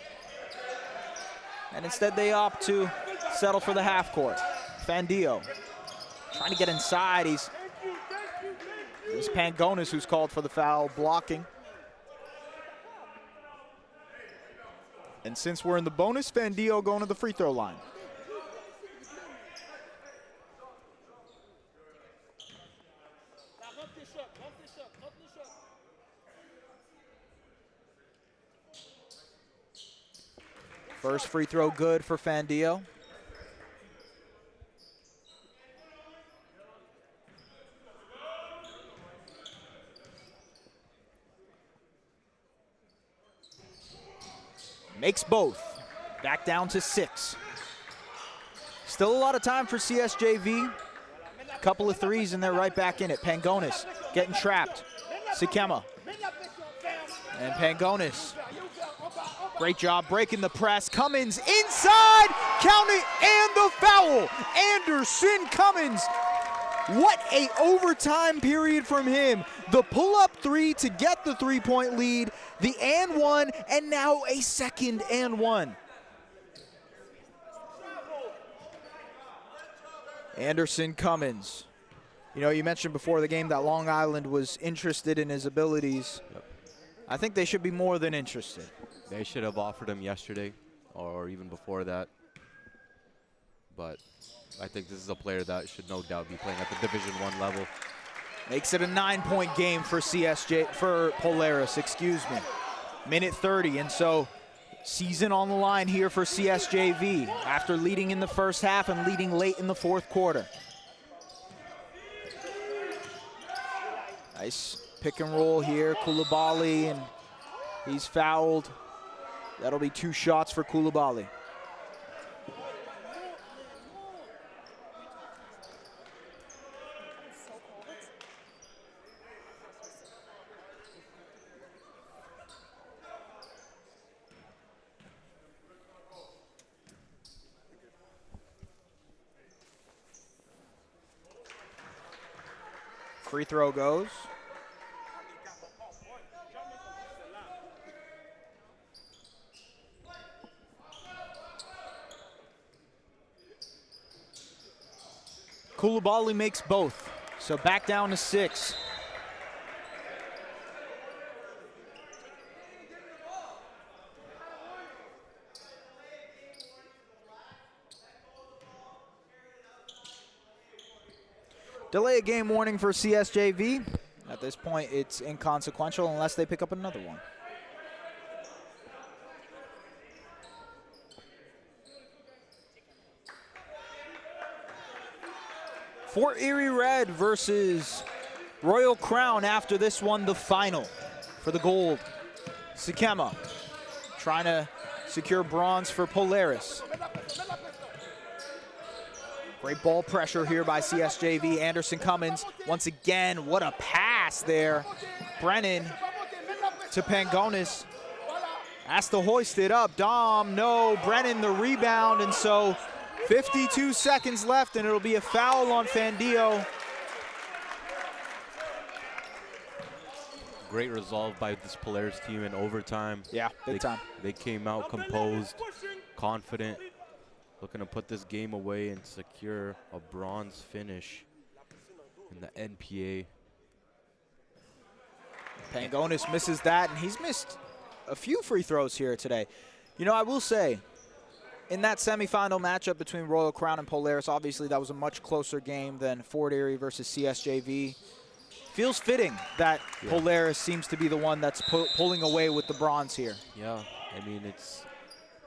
and instead they opt to settle for the half court. Fandio trying to get inside. It's Pangonis who's called for the foul, blocking. And since we're in the bonus, Fandio going to the free throw line. First free throw good for Fandio. Makes both. Back down to 6. Still a lot of time for CSJV. Couple of threes and they're right back in it. Pangonis getting trapped. Sikema. And Pangonis. Great job breaking the press. Cummins inside. Count it and the foul. Anderson Cummins. What a overtime period from him. The pull-up three to get the three-point lead. The and one, and now a second and one. Anderson Cummins. You know, you mentioned before the game that Long Island was interested in his abilities. Yep. I think they should be more than interested. They should have offered him yesterday or even before that. But I think this is a player that should no doubt be playing at the Division I level. Makes it a 9-point game for Polaris, excuse me. Minute 30, and so season on the line here for CSJV after leading in the first half and leading late in the fourth quarter. Nice pick and roll here, Coulibaly, and he's fouled. That'll be 2 shots for Coulibaly. Free throw goes. Coulibaly makes both, so back down to 6. Delay a game warning for CSJV. At this point, it's inconsequential unless they pick up another one. Fort Erie Red versus Royal Crown after this one, the final for the gold. Sikema trying to secure bronze for Polaris. Great ball pressure here by CSJV. Anderson Cummins, once again, what a pass there. Brennan to Pangonis. Has to hoist it up. Dom, no. Brennan the rebound, and so 52 seconds left, and it'll be a foul on Fandio. Great resolve by this Polaris team in overtime. Yeah, big time. They came out composed, confident, looking to put this game away and secure a bronze finish in the NPA. Pangonis misses that, and he's missed a few free throws here today. You know, I will say, in that semifinal matchup between Royal Crown and Polaris, obviously that was a much closer game than Fort Erie versus CSJV. Feels fitting that Polaris seems to be the one that's pulling away with the bronze here. Yeah, I mean, it's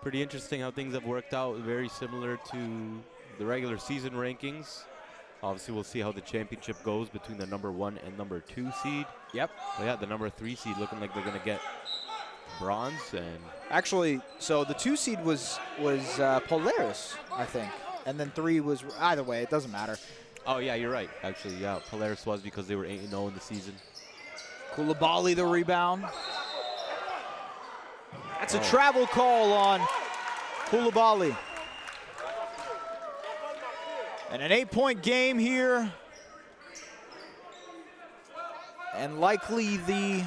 pretty interesting how things have worked out, very similar to the regular season rankings. Obviously, we'll see how the championship goes between the #1 and #2 seed. Yep. But yeah, the #3 seed looking like they're going to get bronze. And actually, so the 2 seed was Polaris, I think, and then 3 was, either way, it doesn't matter. Oh yeah, you're right. Actually, yeah, Polaris was because they were 8-0 in the season. Coulibaly the rebound. That's a travel call on Coulibaly. And an 8-point game here. And likely the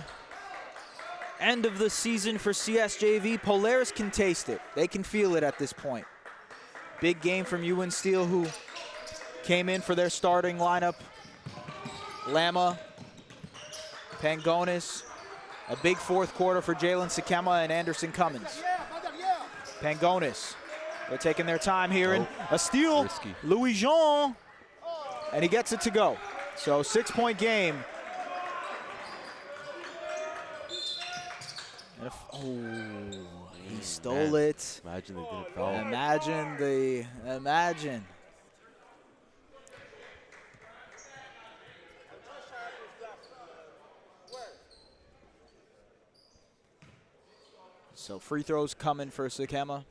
end of the season for CSJV. Polaris can taste it. They can feel it at this point. Big game from UN Steel, who came in for their starting lineup. Lama, Pangonis. A big fourth quarter for Jalen Sikema and Anderson Cummins. Pangonis, they're taking their time here, and a steal, risky. Louis Jean, and he gets it to go. So 6-point game. And he stole it. Imagine they didn't foul. Imagine. So free throws coming for Sikema.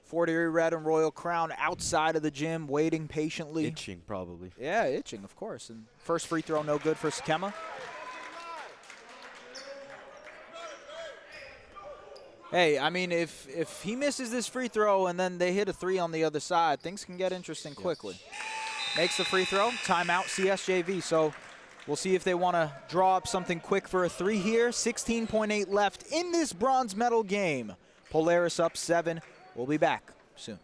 Fort Erie Red and Royal Crown outside of the gym, waiting patiently. Itching, probably. Yeah, itching, of course. And first free throw, no good for Sakema. Hey, I mean, if he misses this free throw and then they hit a 3 on the other side, things can get interesting quickly. Makes the free throw, timeout CSJV. So we'll see if they want to draw up something quick for a 3 here. 16.8 left in this bronze medal game. Polaris up 7. We'll be back soon.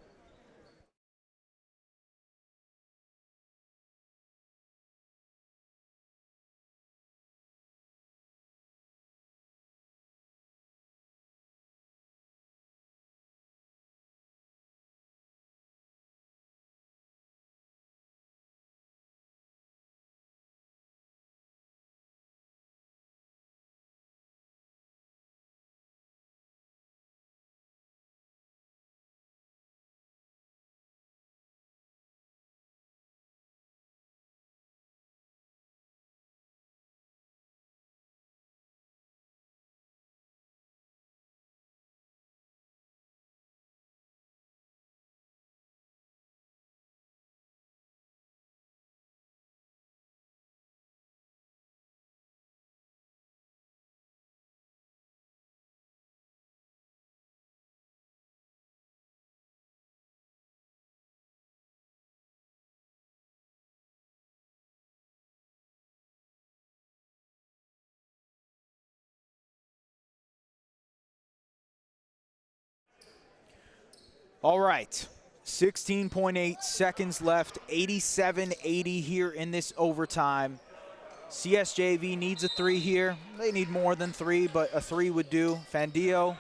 All right, 16.8 seconds left, 87-80 here in this overtime. CSJV needs a 3 here. They need more than 3, but a 3 would do. Fandio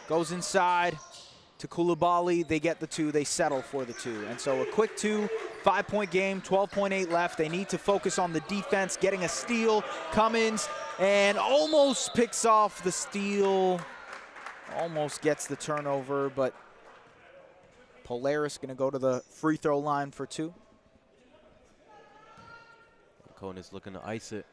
goes inside to Koulibaly. They get the 2. They settle for the 2. And so a quick 2, 5-point game, 12.8 left. They need to focus on the defense, getting a steal. Cummins, and almost picks off the steal. Almost gets the turnover, but Polaris going to go to the free throw line for 2. Konis looking to ice it.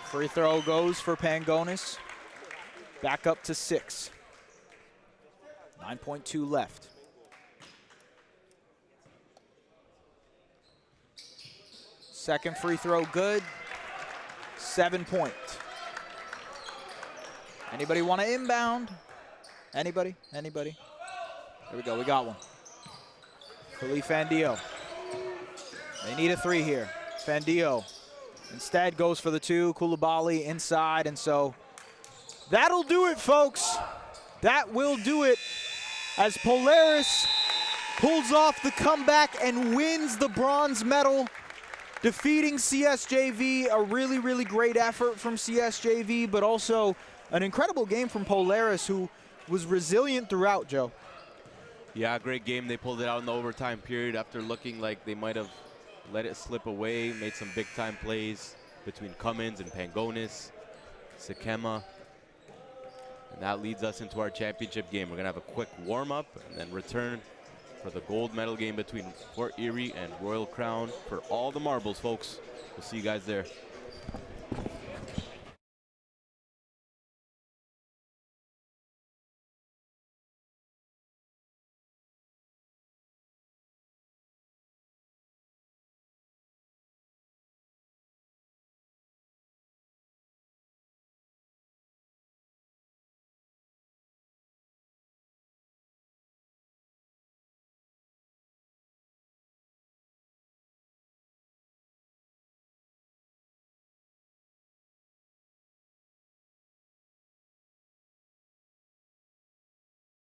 Free throw goes for Pangonis. Back up to 6. 9.2 left. Second free throw good. 7-point. Anybody want to inbound? Anybody? Anybody? There we go. We got one. Khalif Fandio. They need a 3 here. Fandio instead goes for the 2. Koulibaly inside, and so that'll do it, folks. That will do it as Polaris pulls off the comeback and wins the bronze medal, defeating CSJV. A really, really great effort from CSJV, but also an incredible game from Polaris, who was resilient throughout, Joe. Yeah, great game. They pulled it out in the overtime period after looking like they might have let it slip away. Made some big-time plays between Cummins and Pangonis, Sakema. And that leads us into our championship game. We're going to have a quick warm-up and then return for the gold medal game between Fort Erie and Royal Crown for all the marbles, folks. We'll see you guys there.